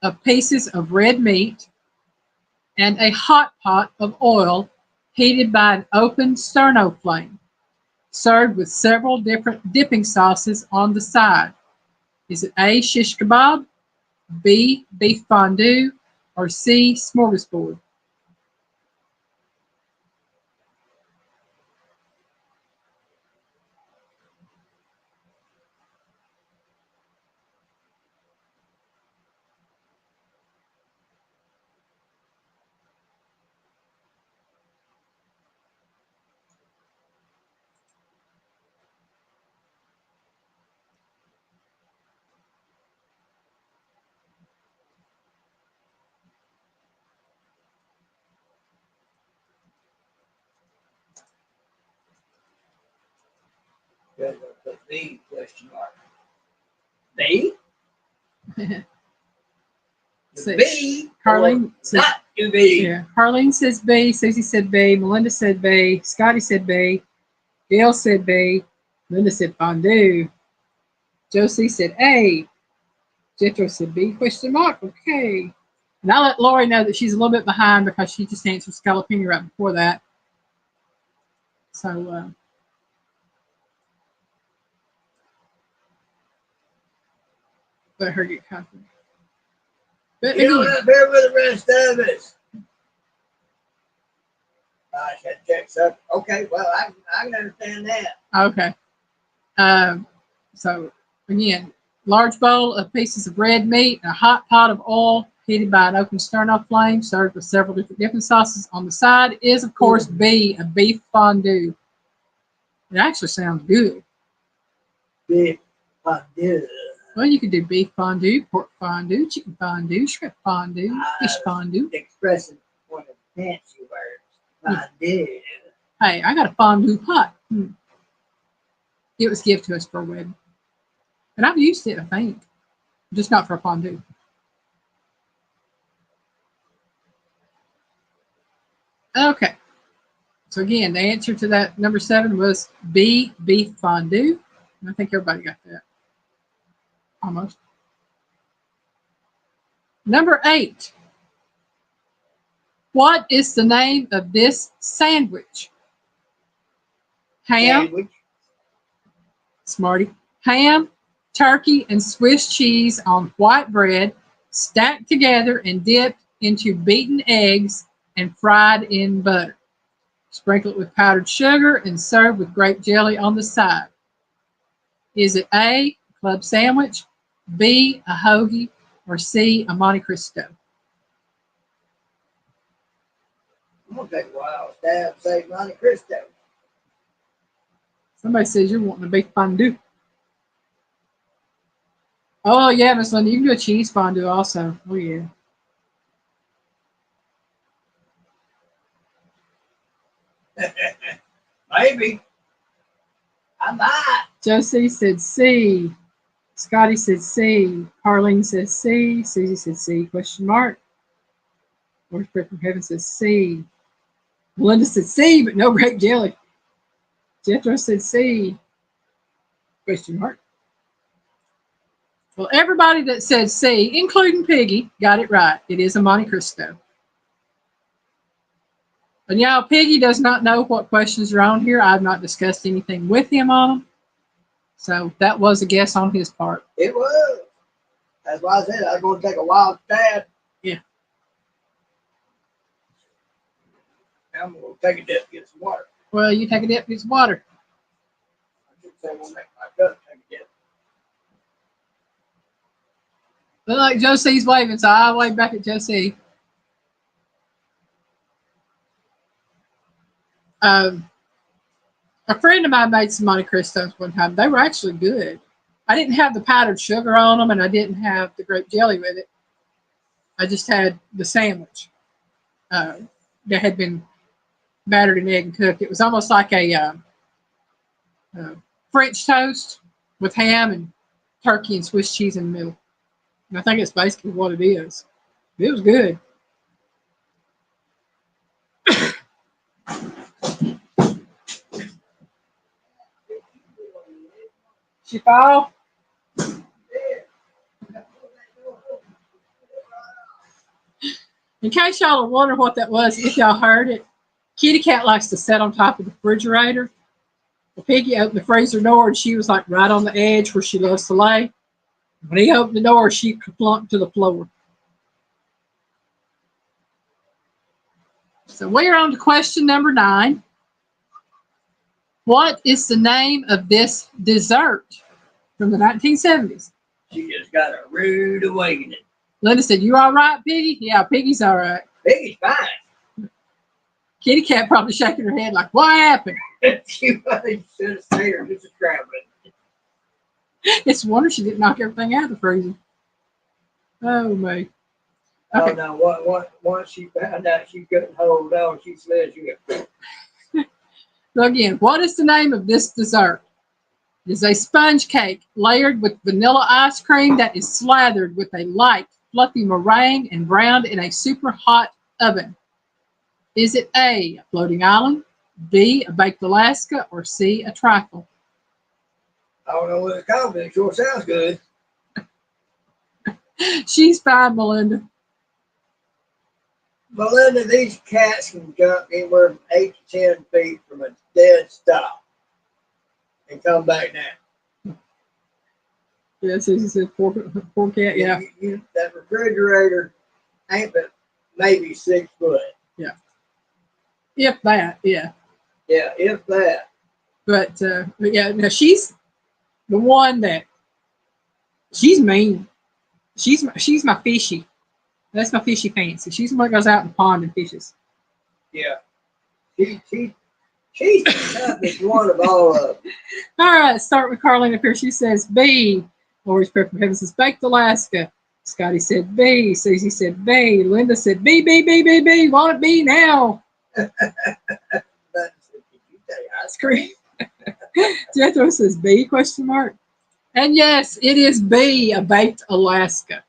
Speaker 1: of pieces of red meat and a hot pot of oil heated by an open sterno flame, served with several different dipping sauces on the side. Is it A, shish kebab, B, beef fondue, or C, smorgasbord?
Speaker 2: There's a B question mark. B?
Speaker 1: So,
Speaker 2: B?
Speaker 1: Carlene says,
Speaker 2: Not to B.
Speaker 1: yeah. Carlene says B, Susie said B, Melinda said B, Scotty said B, Gail said B, Linda said fondue, Josie said A, Jethro said B question mark. Okay. And I'll let Lori know that she's a little bit behind because she just answered Scalapini right before that. So let her get confident. But
Speaker 2: You don't
Speaker 1: again,
Speaker 2: up here with the rest of us. I should check something. Okay, well, I can understand that.
Speaker 1: okay. So again, large bowl of pieces of red meat and a hot pot of oil heated by an open sterno flame, served with several different dipping sauces on the side, is of course B, a beef fondue. It actually sounds good.
Speaker 2: Beef fondue.
Speaker 1: Well, you could do beef fondue, pork fondue, chicken fondue, shrimp fondue, fish fondue.
Speaker 2: Expressing one of the fancy words. Fondue.
Speaker 1: Hey, I got a fondue pot. It was given to us for a wedding. And I've used it, I think. Just not for fondue. Okay. So again, the answer to that number 7 was B, beef fondue. And I think everybody got that. Almost. Number 8. What is the name of this sandwich? Ham.
Speaker 2: Sandwich.
Speaker 1: Smarty. Ham, turkey, and Swiss cheese on white bread, stacked together and dipped into beaten eggs and fried in butter. Sprinkle it with powdered sugar and serve with grape jelly on the side. Is it A, club sandwich, B, a hoagie, or C, a Monte Cristo?
Speaker 2: I'm going to take a while. Stab, say Monte Cristo.
Speaker 1: Somebody says you're wanting a beef fondue. Oh, yeah, Miss Linda, you can do a cheese fondue also. Oh, yeah.
Speaker 2: Maybe. I might.
Speaker 1: Josie said C. Scotty said C. Carlene says C. Susie said C. Question mark. Lord Spirit from Heaven says C. Melinda said C, but no grape jelly. Jethro said C. Question mark. Well, everybody that said C, including Piggy, got it right. It is a Monte Cristo. And y'all, Piggy does not know what questions are on here. I've not discussed anything with him on them. So that was a guess on his part.
Speaker 2: It was. That's why I said I was going to take a wild stab.
Speaker 1: Yeah.
Speaker 2: I'm going to take a dip, get some water.
Speaker 1: Well, you take a dip, get some water.
Speaker 2: I should say I'm going to make my gut take a dip.
Speaker 1: Look like Josie's waving, so I'll wave back at Josie. A friend of mine made some Monte Cristos one time. They were actually good. I didn't have the powdered sugar on them, and I didn't have the grape jelly with it. I just had the sandwich that had been battered in egg and cooked. It was almost like a French toast with ham and turkey and Swiss cheese in the middle. And I think it's basically what it is. It was good. She fall? In case y'all are wondering what that was, if y'all heard it, Kitty Cat likes to sit on top of the refrigerator. Well, Piggy opened the freezer door and she was like right on the edge where she loves to lay. When he opened the door, she plunked to the floor. So we're on to question number 9. What is the name of this dessert from the 1970s?
Speaker 2: She just got a rude awakening.
Speaker 1: Linda said, "You all right, Piggy?" Yeah, Piggy's all right.
Speaker 2: Piggy's fine.
Speaker 1: Kitty Cat probably shaking her head like, "What happened?"
Speaker 2: She probably should have stayed her just scrambling.
Speaker 1: It's a wonder she didn't knock everything out of the freezer. Oh, my.
Speaker 2: Oh,
Speaker 1: Okay.
Speaker 2: no. Once she found out she couldn't hold on, she said she went.
Speaker 1: So again, what is the name of this dessert? It is a sponge cake layered with vanilla ice cream that is slathered with a light, fluffy meringue and browned in a super hot oven. Is it A, a floating island, B, a baked Alaska, or C, a trifle?
Speaker 2: I don't know what it's called, but it sure sounds good.
Speaker 1: She's fine, Melinda.
Speaker 2: Melinda, these cats can jump anywhere from 8 to 10 feet from a dead stop and come back down.
Speaker 1: Yeah, so she said poor cat, yeah.
Speaker 2: That refrigerator ain't but maybe 6 foot.
Speaker 1: Yeah. If that, yeah.
Speaker 2: Yeah, if that.
Speaker 1: But yeah, no, she's the one that she's mean. She's my fishy. That's my fishy fancy. She's the one that goes out in the pond and fishes.
Speaker 2: Yeah. She's the toughest one of all of them.
Speaker 1: All right, start with Carlene up here. She says B. Lori's Pepper Heaven says baked Alaska. Scotty said B. Susie said B. Linda said B, B, B, B, B. Want it B now?
Speaker 2: But did you say ice cream?
Speaker 1: Jethro says B, question mark. And yes, it is B, a baked Alaska.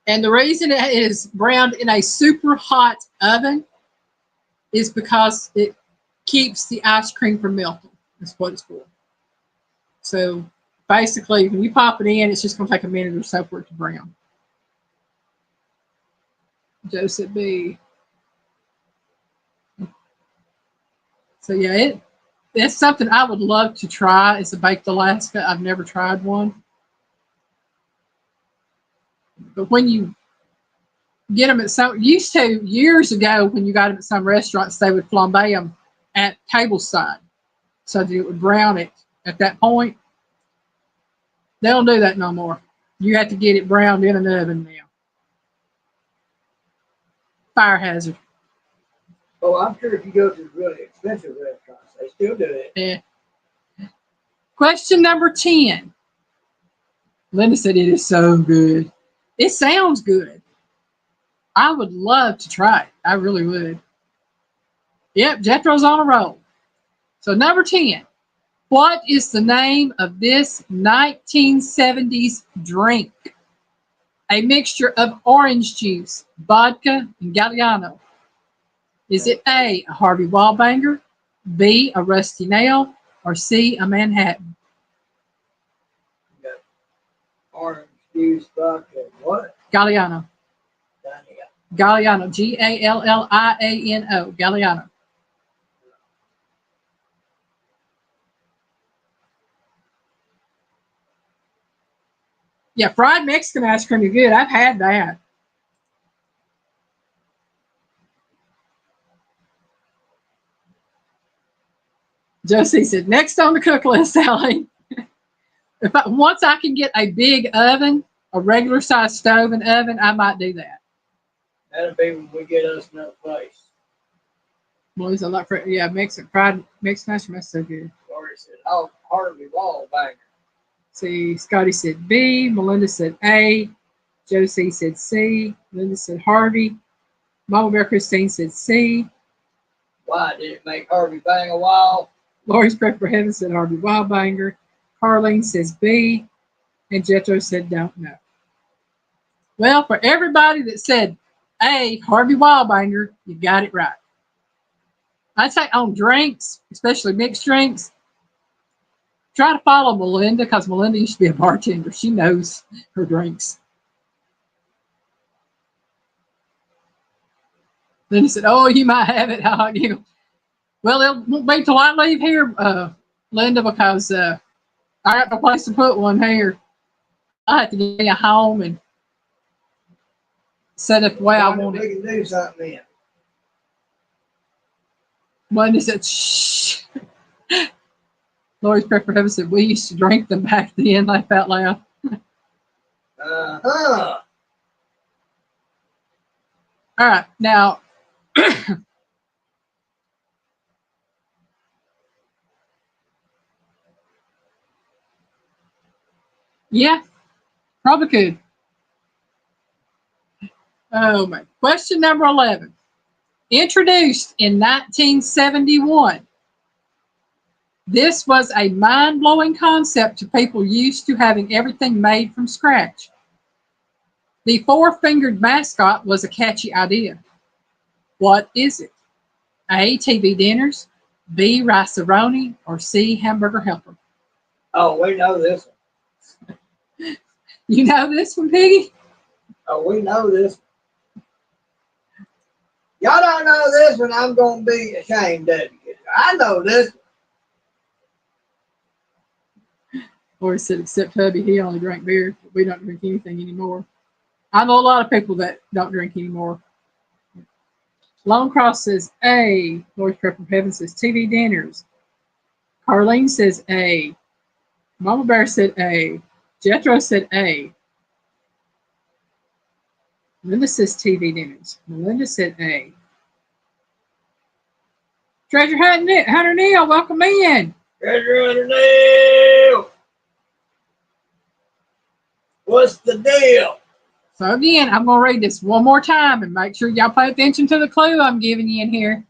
Speaker 1: And the reason it is browned in a super hot oven is because it keeps the ice cream from melting. That's what it's for. So basically, when you pop it in, it's just going to take a minute or so for it to brown. Joseph B. So yeah, it's something I would love to try. It's a baked Alaska. I've never tried one. But when you get them at some, used to years ago when you got them at some restaurants, they would flambe them at table side so that it would brown it at that point. They don't do that no more. You have to get it browned in an oven now. Fire hazard.
Speaker 2: Oh, I'm sure if you go to really expensive restaurants, they still do it.
Speaker 1: Yeah. Question number 10. Linda said it is so good. It sounds good. I would love to try it. I really would. Yep, Jethro's on a roll. So number 10. What is the name of this 1970s drink? A mixture of orange juice, vodka, and Galliano. Is it A, a Harvey Wallbanger, B, a Rusty Nail, or C, a Manhattan?
Speaker 2: You got orange juice, vodka, what?
Speaker 1: Galliano. Galliano. Galliano. Galliano. Yeah, fried Mexican ice cream is good. I've had that. Josie said, next on the cook list, Sally. Once I can get a big oven, a regular size stove and oven, I might do that.
Speaker 2: That'll be when we get us another place.
Speaker 1: Well, a lot for yeah, fried Mexican ice cream. That's so good.
Speaker 2: Lori said, oh, Harvey Wallbanger.
Speaker 1: See, Scotty said B. Melinda said A. Josie said C. Linda said Harvey. Mama Bear Christine said C.
Speaker 2: Why did it make Harvey bang a wall?
Speaker 1: Lori's Prep for Heaven said Harvey Wildbanger. Carlene says B. And Jethro said don't know. Well, for everybody that said A, Harvey Wildbanger, you got it right. I'd say on drinks, especially mixed drinks, Try to follow Melinda because Melinda used to be a bartender. She knows her drinks. Linda said, "Oh, you might have it." Well, it won't be till I leave here, Linda, because I got no place to put one here. I have to get me a home and set it the way I want it.
Speaker 2: We can do something then.
Speaker 1: Linda said, "Shh." Lori's prayer for heaven said, "We used to drink them back then." Laugh out loud.
Speaker 2: Uh-huh.
Speaker 1: All right, now. Yeah, probably could. Oh my. Question number 11. Introduced in 1971. This was a mind-blowing concept to people used to having everything made from scratch. The four-fingered mascot was a catchy idea. What is it? A, TV dinners, B, rice-a-roni, or C, hamburger helper?
Speaker 2: Oh, we know this one.
Speaker 1: You know this one, Piggy?
Speaker 2: Oh, we know this one. Y'all don't know this one, I'm going to be ashamed of you. I know this one.
Speaker 1: Lori said, except hubby, he only drank beer. We don't drink anything anymore. I know a lot of people that don't drink anymore. Lone Cross says A. Lord's Prayer from Heaven says TV dinners. Carlene says A. Mama Bear said A. Jethro said A. Linda says TV dinners. Melinda said A. Treasure Hunter Neil, welcome in.
Speaker 2: Treasure Hunter Neil. What's the deal?
Speaker 1: So again, I'm going to read this one more time and make sure y'all pay attention to the clue I'm giving you in here.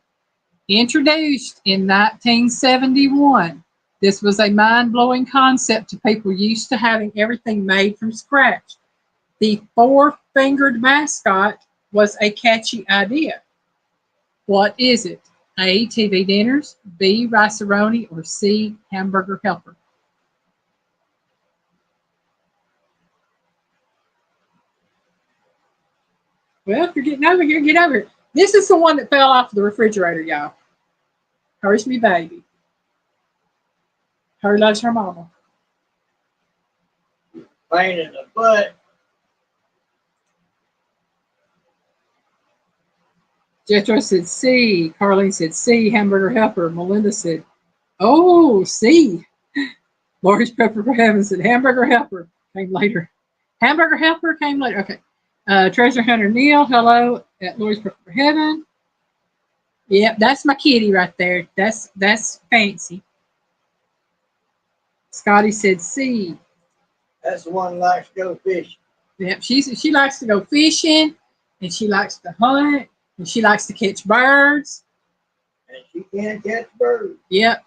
Speaker 1: Introduced in 1971. This was a mind-blowing concept to people used to having everything made from scratch. The four-fingered mascot was a catchy idea. What is it? A, TV dinners, B, rice-a-roni, or C, hamburger helper? Well, if you're getting over here, get over here. This is the one that fell off the refrigerator, y'all. Hers me baby. Her loves her mama.
Speaker 2: Pain in the butt.
Speaker 1: Jethro said C. Carlene said C. Hamburger helper. Melinda said, oh, C. Lori's Pepper for Heaven said hamburger helper came later. Hamburger helper came later. Okay. Treasure Hunter Neil, hello at Lori's Pepper for Heaven. Yep, that's my kitty right there. That's fancy. Scotty said C.
Speaker 2: That's the one that likes to go fishing.
Speaker 1: Yep, she likes to go fishing, and she likes to hunt, and she likes to catch birds.
Speaker 2: And she can't catch birds.
Speaker 1: Yep.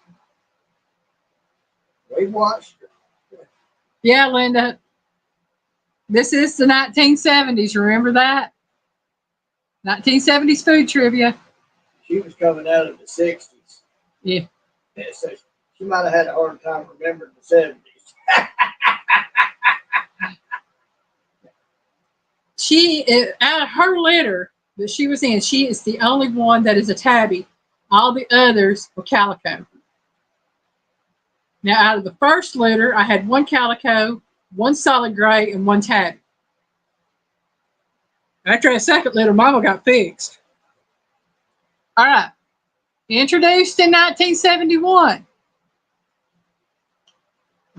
Speaker 2: We watched her.
Speaker 1: Yeah, Linda. This is the 1970s. Remember that? 1970s food trivia.
Speaker 2: She was coming out of the 60s.
Speaker 1: Yeah.
Speaker 2: Yeah, so she might have had a hard time remembering the 70s.
Speaker 1: Out of her litter that she was in, she is the only one that is a tabby. All the others were calico. Now, out of the first litter, I had one calico, one solid gray, and one tabby. After that second litter, Mama got fixed. All right. Introduced in 1971.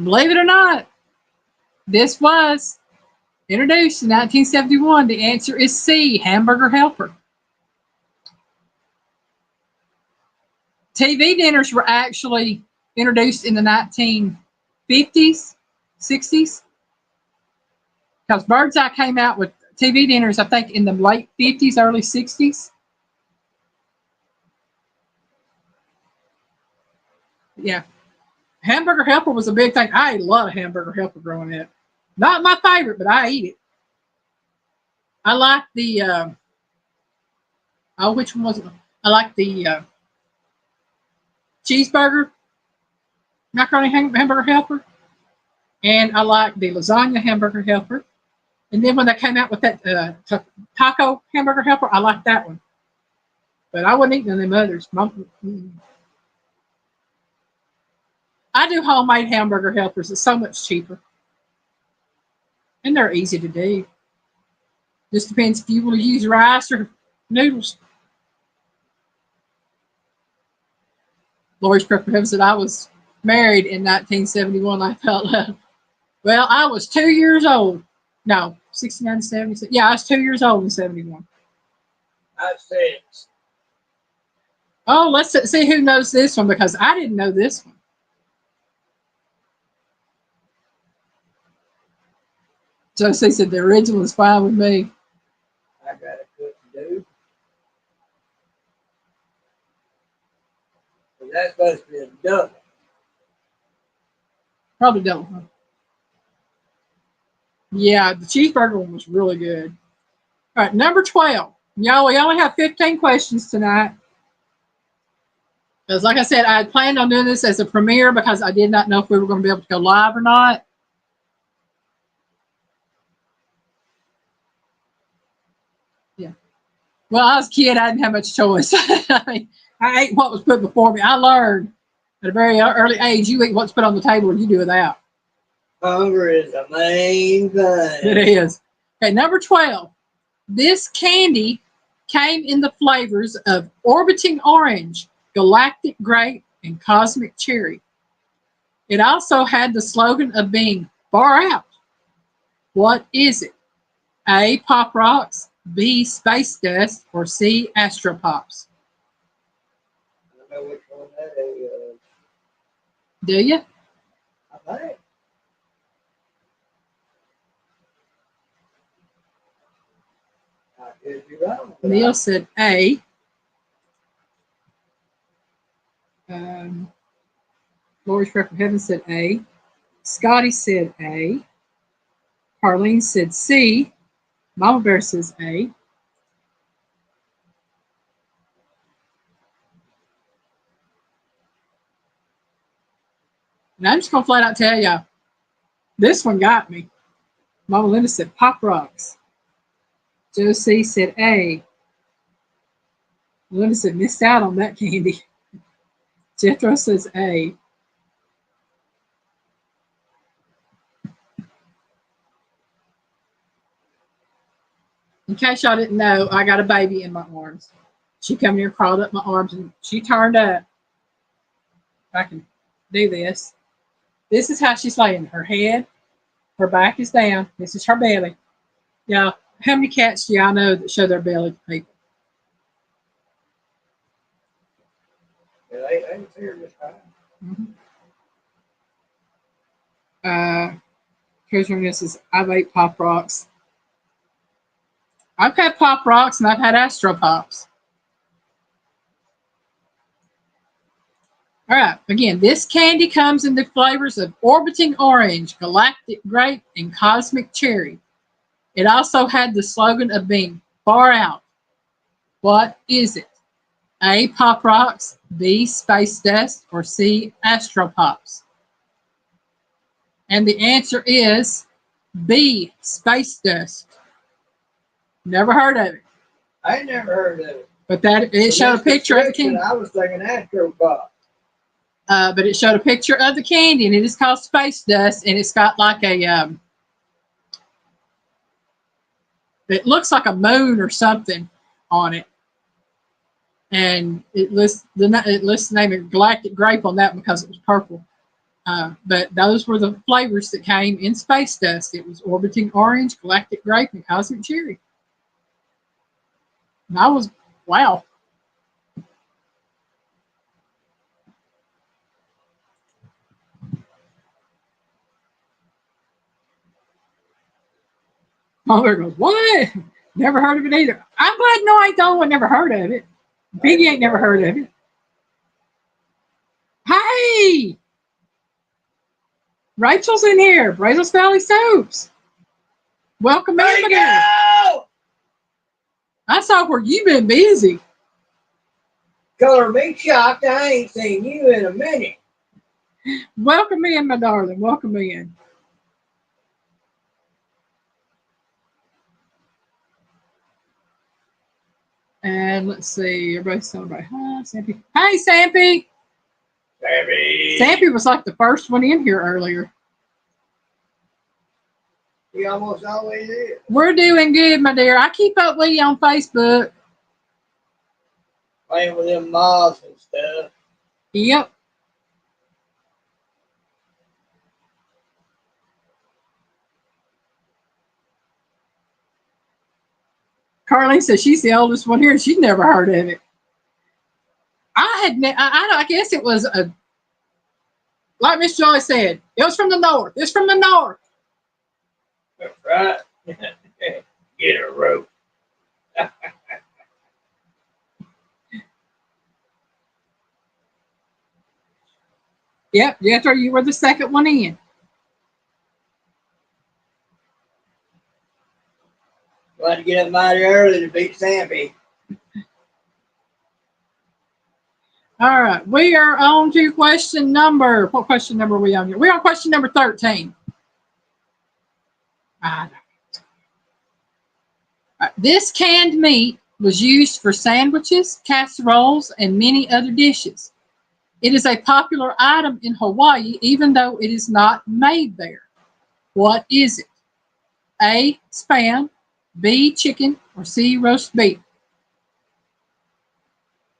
Speaker 1: Believe it or not, this was introduced in 1971. The answer is C, hamburger helper. TV dinners were actually introduced in the 1950s, 60s. Because Bird's Eye came out with TV dinners, I think, in the late 50s, early 60s. Yeah. Hamburger helper was a big thing. I ate a lot of hamburger helper growing up. Not my favorite, but I eat it. I like the, which one was it? I like the cheeseburger. macaroni hamburger helper, and I like the lasagna hamburger helper. And then when they came out with that taco hamburger helper, I like that one. But I wouldn't eat none of them others. I do homemade hamburger helpers. It's so much cheaper. And they're easy to do. Just depends if you want to use rice or noodles. Lori's Preference said I was married in 1971. I felt well, I was 2 years old. No, 69, 70. Yeah, I was 2 years old in 71.
Speaker 2: That's it.
Speaker 1: Oh, let's see who knows this one because I didn't know this one. Josie said the original is fine with me.
Speaker 2: I got a cook to do. And that's supposed to be a double.
Speaker 1: Probably don't. Huh? Yeah, the cheeseburger one was really good. All right, number 12. Y'all, we only have 15 questions tonight. Because like I said, I had planned on doing this as a premiere because I did not know if we were going to be able to go live or not. Yeah. Well, I was a kid. I didn't have much choice. I mean, I ate what was put before me. I learned at a very early age, you eat what's put on the table and you do without.
Speaker 2: Hunger is the main thing.
Speaker 1: It is. Okay, number 12. This candy came in the flavors of orbiting orange, galactic grape, and cosmic cherry. It also had the slogan of being far out. What is it? A. Pop Rocks, B. Space Dust, or C. Astro Pops?
Speaker 2: I don't know which one that is.
Speaker 1: Do you?
Speaker 2: I think. I could be wrong.
Speaker 1: Neil said A. Lori's Prayer for Heaven said A. Scotty said A. Harleen said C. Mama Bear says A. And I'm just going to flat out tell you, this one got me. Mama Linda said Pop Rocks. Josie said A. Linda said missed out on that candy. Jethro says A. In case y'all didn't know, I got a baby in my arms. She come here, crawled up my arms, and she turned up. If I can do this. This is how she's laying. Her head, her back is down. This is her belly. Y'all, how many cats do y'all know that show their belly to people?
Speaker 2: Yeah, they can figure this out.
Speaker 1: This is I've ate Pop Rocks. I've had Pop Rocks and I've had Astro Pops. All right, again, this candy comes in the flavors of orbiting orange, galactic grape, and cosmic cherry. It also had the slogan of being far out. What is it? A. Pop Rocks, B. Space Dust, or C. Astro Pops? And the answer is B. Space Dust. Never heard of it.
Speaker 2: I ain't never heard of it.
Speaker 1: But that it showed a picture of the candy.
Speaker 2: I was thinking Astro Pop.
Speaker 1: But it showed a picture of the candy, and it is called Space Dust, and it's got like a it looks like a moon or something on it, and it lists the name of Galactic Grape on that because it was purple. But those were the flavors that came in Space Dust. It was orbiting orange, galactic grape, and cosmic cherry. And I was wow. Mother goes, what? Never heard of it either. I'm glad no, I ain't the only one never heard of it. Piggy ain't never heard of it. Hey! Rachel's in here. Brazos Valley Soaps. Welcome in, my dear. I saw where you've been busy.
Speaker 2: Color me shocked. I ain't seen you in a minute.
Speaker 1: Welcome in, my darling. Welcome in. And let's see. Everybody's celebrating. Hi, Sampy. Hey, Sampy. Sampy was like the first one in here earlier.
Speaker 2: He almost always is.
Speaker 1: We're doing good, my dear. I keep up with you on Facebook.
Speaker 2: Playing with them moths and stuff.
Speaker 1: Yep. Carlene says she's the oldest one here and she's never heard of it. I guess it was like Miss Joy said, it was from the north. It's from the north.
Speaker 2: That's right. Get a rope.
Speaker 1: Yep, Jethro, you were the second one in.
Speaker 2: Glad to get up mighty early to beat Sampy.
Speaker 1: All right, we are on to question number. What question number are we on here? We're on question number 13. This canned meat was used for sandwiches, casseroles, and many other dishes. It is a popular item in Hawaii, even though it is not made there. What is it? A, Spam, B, chicken, or C, roast beef?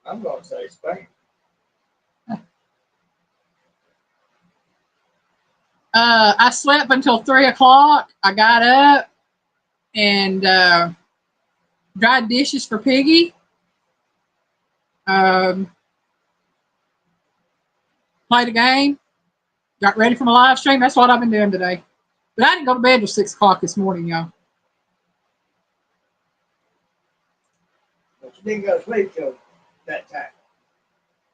Speaker 2: I'm going to say Spain.
Speaker 1: I slept until 3 o'clock. I got up and dried dishes for Piggy. Played a game. Got ready for my live stream. That's what I've been doing today. But I didn't go to bed till 6 o'clock this morning, y'all.
Speaker 2: But you didn't go to sleep till that time.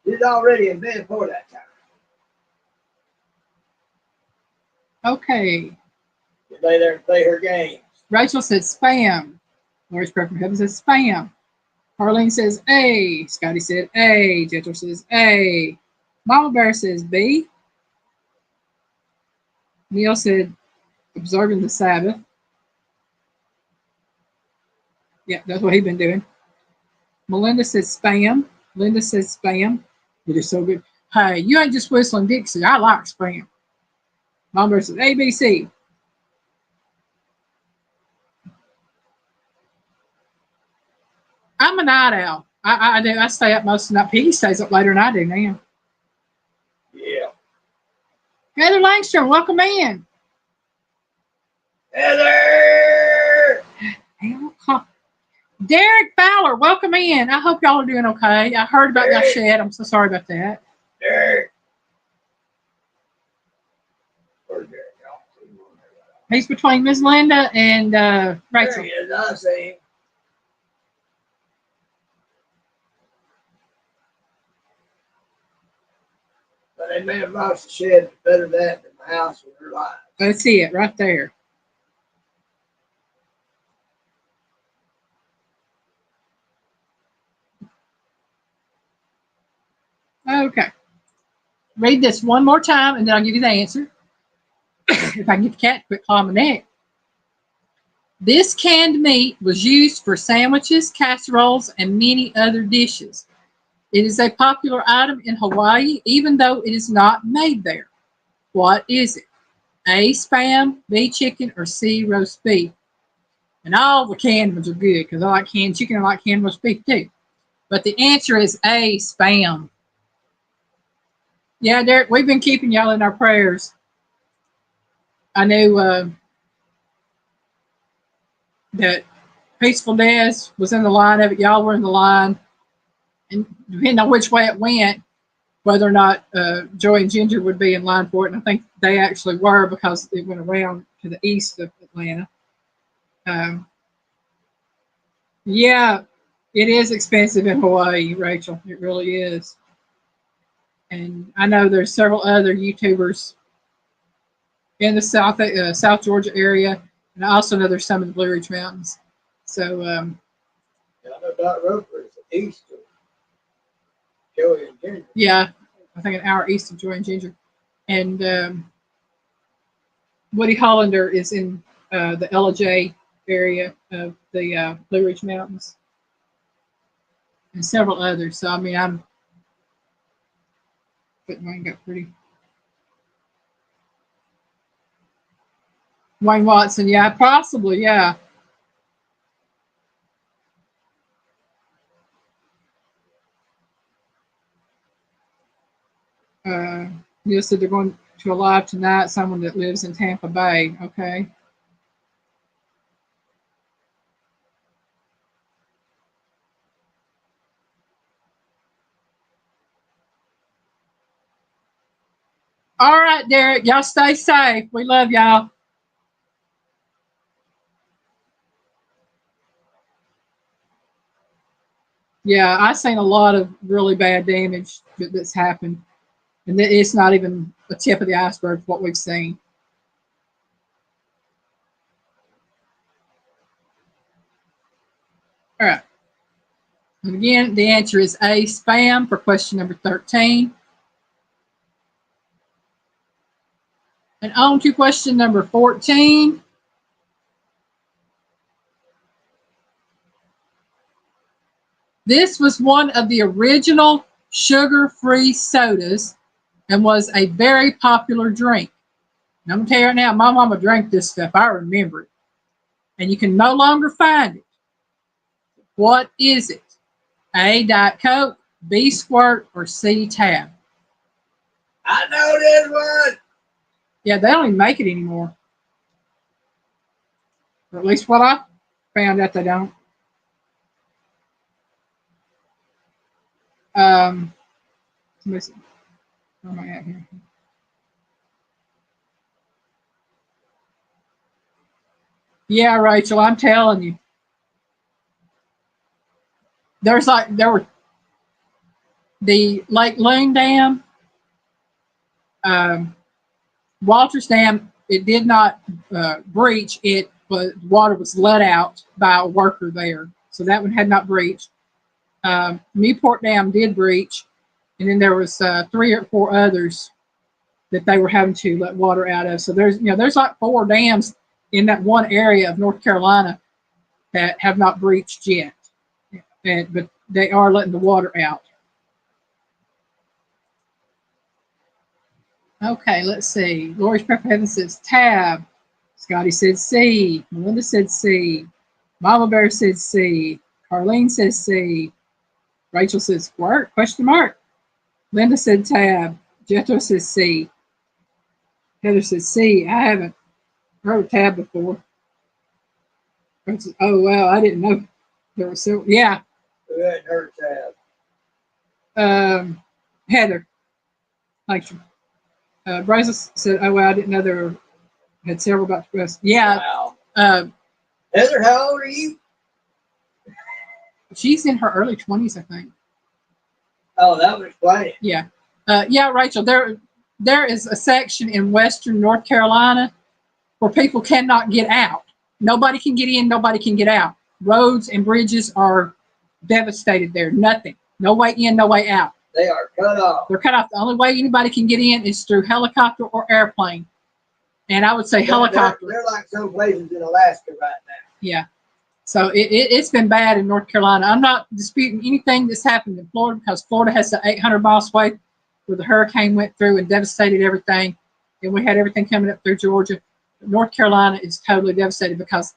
Speaker 2: You're already in bed for that time.
Speaker 1: Okay.
Speaker 2: You lay there and play her games.
Speaker 1: Rachel said spam. Lori's Prayer from Heaven says spam. Harleen says A. Scotty said A. Jethro says A. Mama Bear says B. Neil said observing the Sabbath. Yeah, that's what he's been doing. Melinda says spam. Linda says spam. It is so good. Hey, you ain't just whistling Dixie. I like spam. Mama Bear says A, B, C. I'm a night owl. I do. I stay up most of the night. Piggy stays up later than I do now.
Speaker 2: Yeah.
Speaker 1: Heather Langstrom, welcome in.
Speaker 2: Heather!
Speaker 1: Derek Fowler, welcome in. I hope y'all are doing okay. I heard about that shed. I'm so sorry about that.
Speaker 2: Derek. Where's Derek?
Speaker 1: He's between Ms. Linda and Rachel.
Speaker 2: There he is. I see him. But they may have lost the shed better that than the house with her life.
Speaker 1: Let's see it right there. Okay. Read this one more time and then I'll give you the answer. If I can get the cat to quit clawing my neck. This canned meat was used for sandwiches, casseroles, and many other dishes. It is a popular item in Hawaii, even though it is not made there. What is it? A, spam, B, chicken, or C, roast beef? And all the canned ones are good because I like canned chicken and I like canned roast beef too. But the answer is A, spam. Yeah, Derek, we've been keeping y'all in our prayers. I knew that Peaceful Des was in the line of it. Y'all were in the line. And depending on which way it went, whether or not Joey and Ginger would be in line for it. And I think they actually were because it went around to the east of Atlanta. Yeah, it is expensive in Hawaii, Rachel. It really is. And I know there's several other YouTubers in the South Georgia area. And I also know there's some in the Blue Ridge Mountains. So,
Speaker 2: Yeah, I know Dot Roper is east of Joey and Ginger.
Speaker 1: Yeah, I think an hour east of Joy and Ginger. And Woody Hollander is in the LJ area of the Blue Ridge Mountains, and several others. So I mean, I'm but mine got pretty. Wayne Watson, yeah, possibly, yeah. Uh, you said they're going to alive tonight. Someone that lives in Tampa Bay. Okay. All right, Derek. Y'all stay safe. We love y'all. Yeah, I've seen a lot of really bad damage that's happened, and it's not even a tip of the iceberg of what we've seen. All right. And again, the answer is A, spam for question number 13. And on to question number 14. This was one of the original sugar-free sodas and was a very popular drink. And I'm going to tell you right now, my mama drank this stuff. I remember it. And you can no longer find it. What is it? A, Diet Coke, B, Squirt, or C, Tab?
Speaker 2: I know this one.
Speaker 1: Yeah, they don't even make it anymore. Or at least what I found out they don't. Let me see. Where am I at here? Yeah, Rachel, I'm telling you. There were the Lake Loon Dam, um, Walters Dam. It did not breach it, but water was let out by a worker there, so that one had not breached. Newport Dam did breach, and then there was 3 or 4 others that they were having to let water out of. So there's like 4 dams in that one area of North Carolina that have not breached yet, but they are letting the water out. Okay, let's see. Lori's Pepper Heaven says tab. Scotty said C. Melinda said C. Mama Bear said C. Carlene says C. Rachel says squirt? Question mark. Linda said tab. Jethro says C. Heather says C. I haven't heard of tab before. Oh, wow, I didn't know there was so. Yeah.
Speaker 2: Who hadn't heard tab?
Speaker 1: Heather. Thank you. Bryce said, oh, well, I didn't know there had several about the rest. Yeah.
Speaker 2: Wow. Heather, how old are you?
Speaker 1: She's in her early 20s, I think.
Speaker 2: Oh, that would explain it.
Speaker 1: Yeah. Yeah, Rachel, there is a section in western North Carolina where people cannot get out. Nobody can get in, nobody can get out. Roads and bridges are devastated there. Nothing. No way in, no way out.
Speaker 2: They are cut off.
Speaker 1: They're cut off. The only way anybody can get in is through helicopter or airplane. And I would say helicopter.
Speaker 2: They're like some places in Alaska right now.
Speaker 1: Yeah. So it's been bad in North Carolina. I'm not disputing anything that's happened in Florida because Florida has the 800-mile sway where the hurricane went through and devastated everything. And we had everything coming up through Georgia. But North Carolina is totally devastated because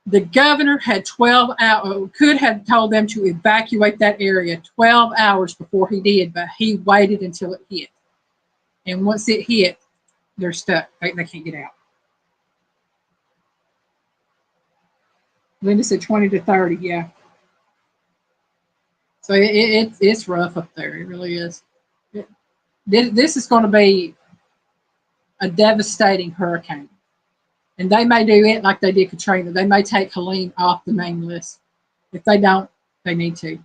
Speaker 1: the governor had 12 hours, could have told them to evacuate that area 12 hours before he did, but he waited until it hit. And once it hit, they're stuck. They can't get out. Linda said 20 to 30, yeah. So it's rough up there. It really is. This is going to be a devastating hurricane. And they may do it like they did Katrina. They may take Helene off the main list. If they don't, they need to.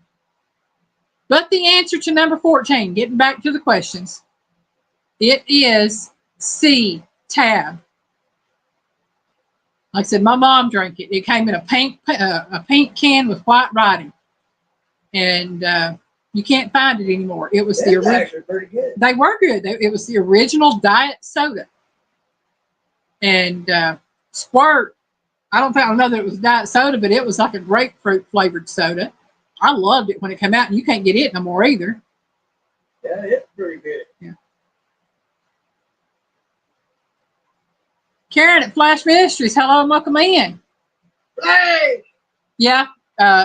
Speaker 1: But the answer to number 14, getting back to the questions, it is C, tab. Like I said, my mom drank it. It came in a pink can with white writing. And You can't find it anymore. It was
Speaker 2: That's
Speaker 1: the original.
Speaker 2: actually pretty good.
Speaker 1: They were good. It was the original diet soda. And Squirt, I don't know that it was diet soda, but it was like a grapefruit flavored soda. I loved it when it came out, and you can't get it no more either.
Speaker 2: Yeah, it's pretty good.
Speaker 1: Yeah. Karen at Flash Ministries, hello and welcome in.
Speaker 2: Hey!
Speaker 1: Yeah,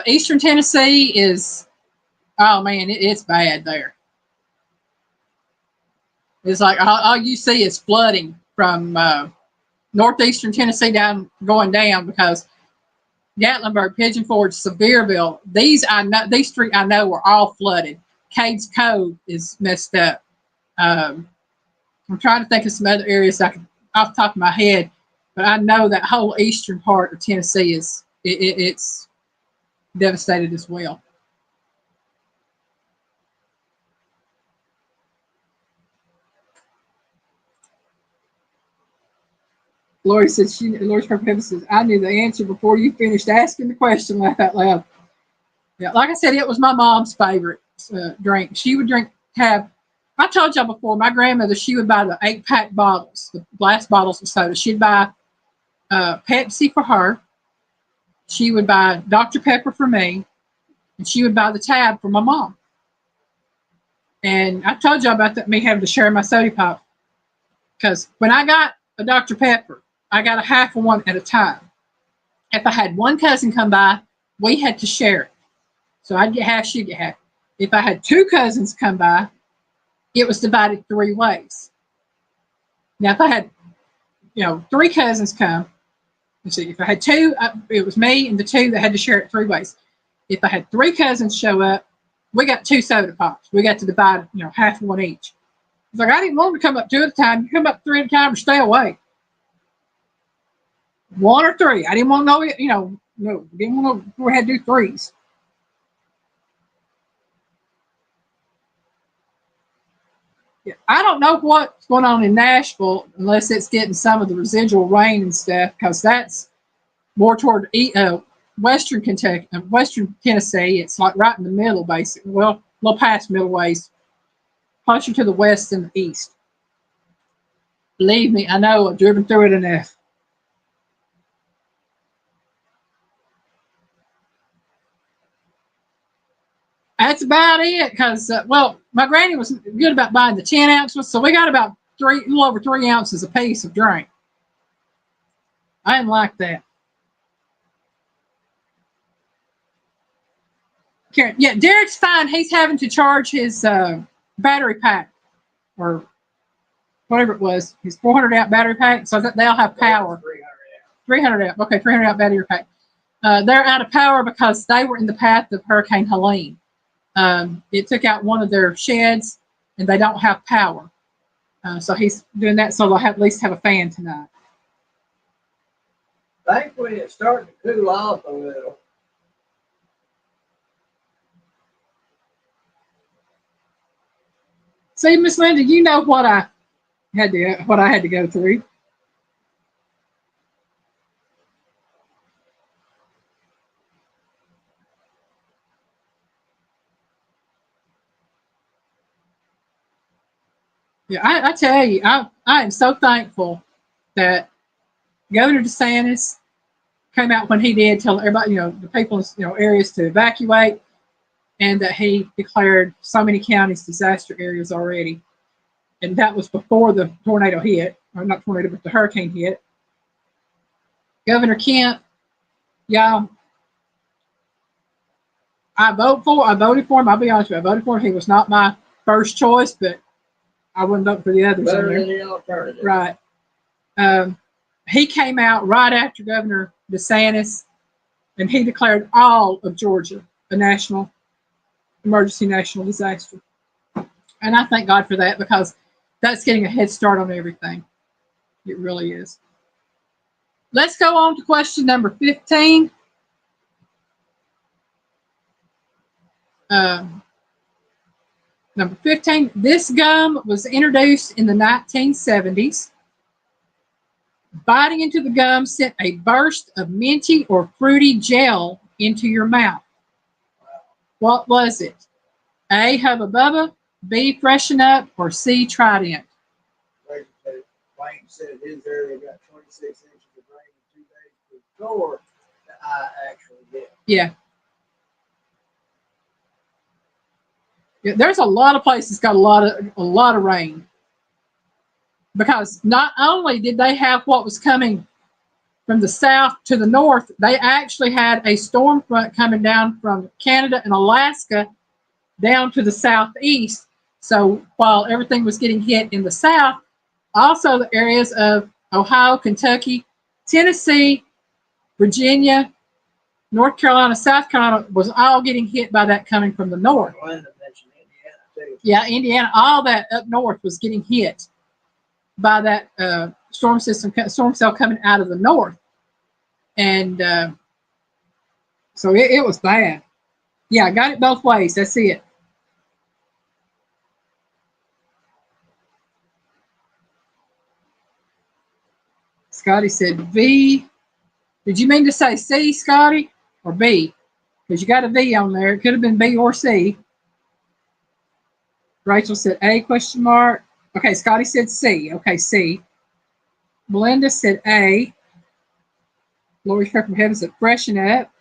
Speaker 1: Eastern Tennessee is, oh man, it's bad there. It's like all you see is flooding from northeastern Tennessee going down because Gatlinburg, Pigeon Forge, Sevierville, these three I know were all flooded. Cades Cove is messed up. I'm trying to think of some other areas I can off the top of my head, but I know that whole eastern part of Tennessee it's devastated as well. Lori said Lori's purpose says, I knew the answer before you finished asking the question. Laugh out loud. Yeah, like I said, it was my mom's favorite drink. She would I told y'all before, my grandmother, she would buy the 8-pack bottles, the glass bottles of soda. She'd buy Pepsi for her. She would buy Dr. Pepper for me. And she would buy the tab for my mom. And I told y'all about that, me having to share my soda pop. Because when I got a Dr. Pepper, I got a half of one at a time. If I had one cousin come by, we had to share it. So I'd get half, she'd get half. If I had 2 cousins come by, it was divided 3 ways. Now, if I had, 3 cousins come, let's see, if I had 2, it was me and the 2 that had to share it 3 ways. If I had 3 cousins show up, we got 2 soda pops. We got to divide, half of one each. It's like, I didn't want them to come up 2 at a time. You come up 3 at a time or stay away. 1 or 3. I didn't want to know, no, didn't want to, we had to do 3s. Yeah, I don't know what's going on in Nashville unless it's getting some of the residual rain and stuff, because that's more toward western Kentucky, western Tennessee. It's like right in the middle, basically. Well, a little past middle ways, closer to the west and the east. Believe me, I know. I've driven through it enough. That's about it, because, my granny was good about buying the 10-ounce ones, so we got about a little over 3 ounces a piece of drink. I didn't like that. Karen, yeah, Derek's fine. He's having to charge his battery pack, or whatever it was, his 400-amp battery pack, so that they'll have power. 300 amp. Okay, 300 amp battery pack. They're out of power because they were in the path of Hurricane Helene. It took out one of their sheds, and they don't have power. So he's doing that so they'll at least have a fan tonight.
Speaker 2: Thankfully, it's starting to cool off a little.
Speaker 1: See, Miss Linda, you know what I had to go through. Yeah, I tell you, I am so thankful that Governor DeSantis came out when he did, tell everybody, the people in areas to evacuate, and that he declared so many counties disaster areas already. And that was before the tornado hit, or not tornado, but the hurricane hit. Governor Kemp, y'all, I voted for him. I'll be honest with you, I voted for him. He was not my first choice, but I wouldn't vote for the others.
Speaker 2: Better than the alternative.
Speaker 1: Right. He came out right after Governor DeSantis, and he declared all of Georgia a national emergency, national disaster. And I thank God for that, because that's getting a head start on everything. It really is. Let's go on to question number 15. Number 15, this gum was introduced in the 1970s. Biting into the gum sent a burst of minty or fruity gel into your mouth. What was it? A, Hubba Bubba, B, Freshen Up, or C, Trident?
Speaker 2: Wayne said his area got 26 inches of rain in 2 days before that I actually did.
Speaker 1: Yeah. Yeah, there's a lot of places got a lot of rain, because not only did they have what was coming from the south to the north, they actually had a storm front coming down from Canada and Alaska down to the southeast. So while everything was getting hit in the south, also the areas of Ohio, Kentucky, Tennessee, Virginia, North Carolina, South Carolina was all getting hit by that coming from the north.
Speaker 2: Linda mentioned Indiana too.
Speaker 1: Yeah, Indiana, all that up north was getting hit by that storm cell coming out of the north. And so it was bad. Yeah, I got it both ways. That's it. Scotty said V. Did you mean to say C, Scotty, or B? Because you got a V on there. It could have been B or C. Rachel said A, question mark. Okay, Scotty said C. Okay, C. Melinda said A. Lori from Heaven said Freshen Up.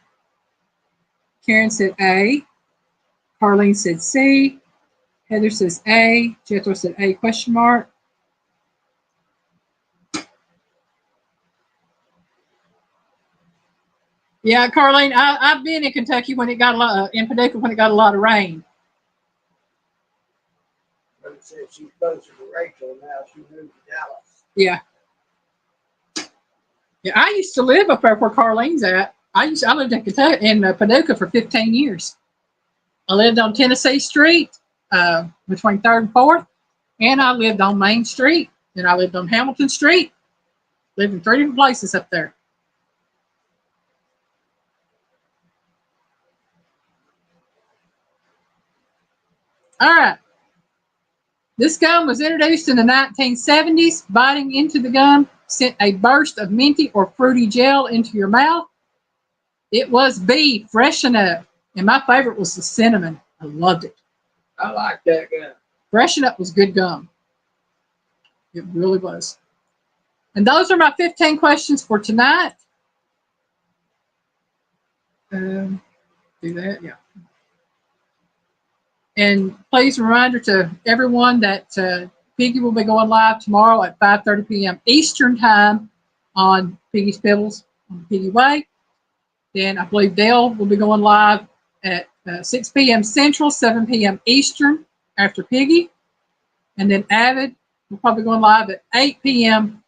Speaker 1: Karen said A. Carlene said C. Heather says A. Jethro said A, question mark. Yeah, Carlene, I've been in Kentucky when it got a lot, in Paducah when it got a lot of rain.
Speaker 2: But it said she's closer to Rachel now. She moved to Dallas.
Speaker 1: Yeah. Yeah, I used to live up there where Carlene's at. I lived in Kentucky, in Paducah for 15 years. I lived on Tennessee Street between 3rd and 4th, and I lived on Main Street, and I lived on Hamilton Street. Lived in 3 different places up there. All right. This gum was introduced in the 1970s. Biting into the gum sent a burst of minty or fruity gel into your mouth. It was B, Freshen Up. And my favorite was the cinnamon. I loved it.
Speaker 2: I like that gum.
Speaker 1: Freshen Up was good gum. It really was. And those are my 15 questions for tonight. Do that, yeah. And please, a reminder to everyone that Piggy will be going live tomorrow at 5:30 p.m. Eastern Time on Piggy's Pebbles on Piggy Way. Then I believe Dale will be going live at 6 p.m. Central, 7 p.m. Eastern after Piggy. And then Avid will probably go live at 8 p.m.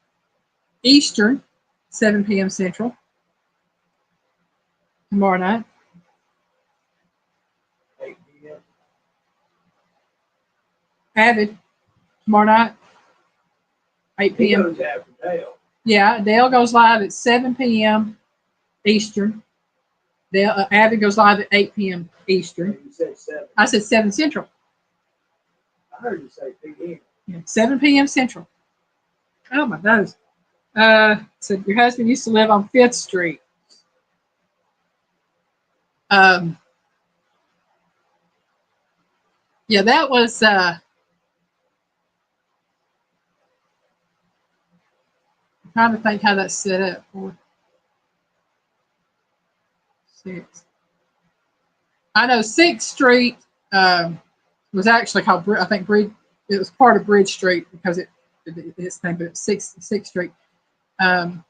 Speaker 1: Eastern, 7 p.m. Central tomorrow night.
Speaker 2: 8 p.m.
Speaker 1: Avid tomorrow night, 8 p.m.
Speaker 2: He goes after Dale.
Speaker 1: Yeah, Dale goes live at 7 p.m. Eastern. Avid goes live at 8 p.m. Eastern.
Speaker 2: You said 7.
Speaker 1: I said 7 Central.
Speaker 2: I heard you say p.m.
Speaker 1: Yeah, 7 p.m. Central. Oh my nose. So your husband used to live on 5th Street. Yeah, that was I'm trying to think how that's set up for 6. I know 6th Street was actually called, I think, Bridge. It was part of Bridge Street because it's named, but 6th Street. Then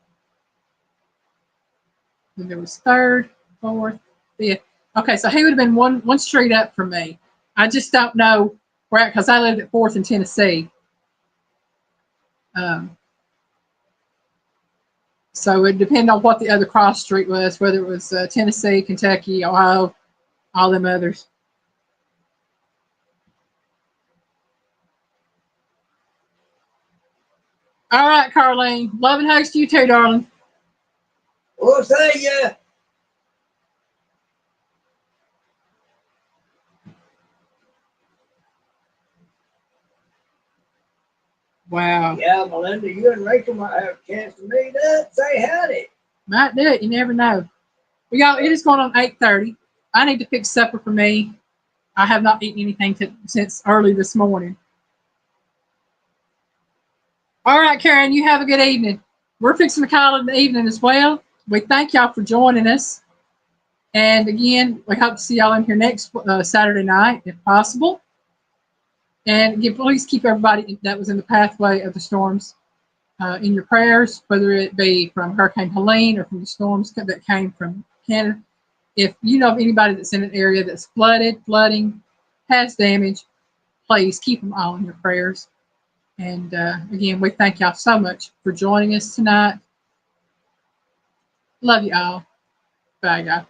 Speaker 1: there was 3rd, 4th, 5th. Okay, so he would have been one street up from me. I just don't know where, because I lived at 4th in Tennessee. So it depended on what the other cross street was, whether it was Tennessee, Kentucky, Ohio, all them others. All right, Carlene. Love and hugs to you too, darling.
Speaker 2: We'll see ya.
Speaker 1: Wow.
Speaker 2: Yeah, Melinda, you and Rachel might have a chance to meet up. Say howdy.
Speaker 1: Might do it. You never know. Well, y'all, it is going on 8:30. I need to fix supper for me. I have not eaten anything since early this morning. All right, Karen, you have a good evening. We're fixing to call it an evening as well. We thank y'all for joining us. And again, we hope to see y'all in here next Saturday night, if possible. And again, please keep everybody that was in the pathway of the storms in your prayers, whether it be from Hurricane Helene or from the storms that came from Canada. If you know of anybody that's in an area that's flooding, has damage, please keep them all in your prayers. And again, we thank y'all so much for joining us tonight. Love you all. Bye, y'all.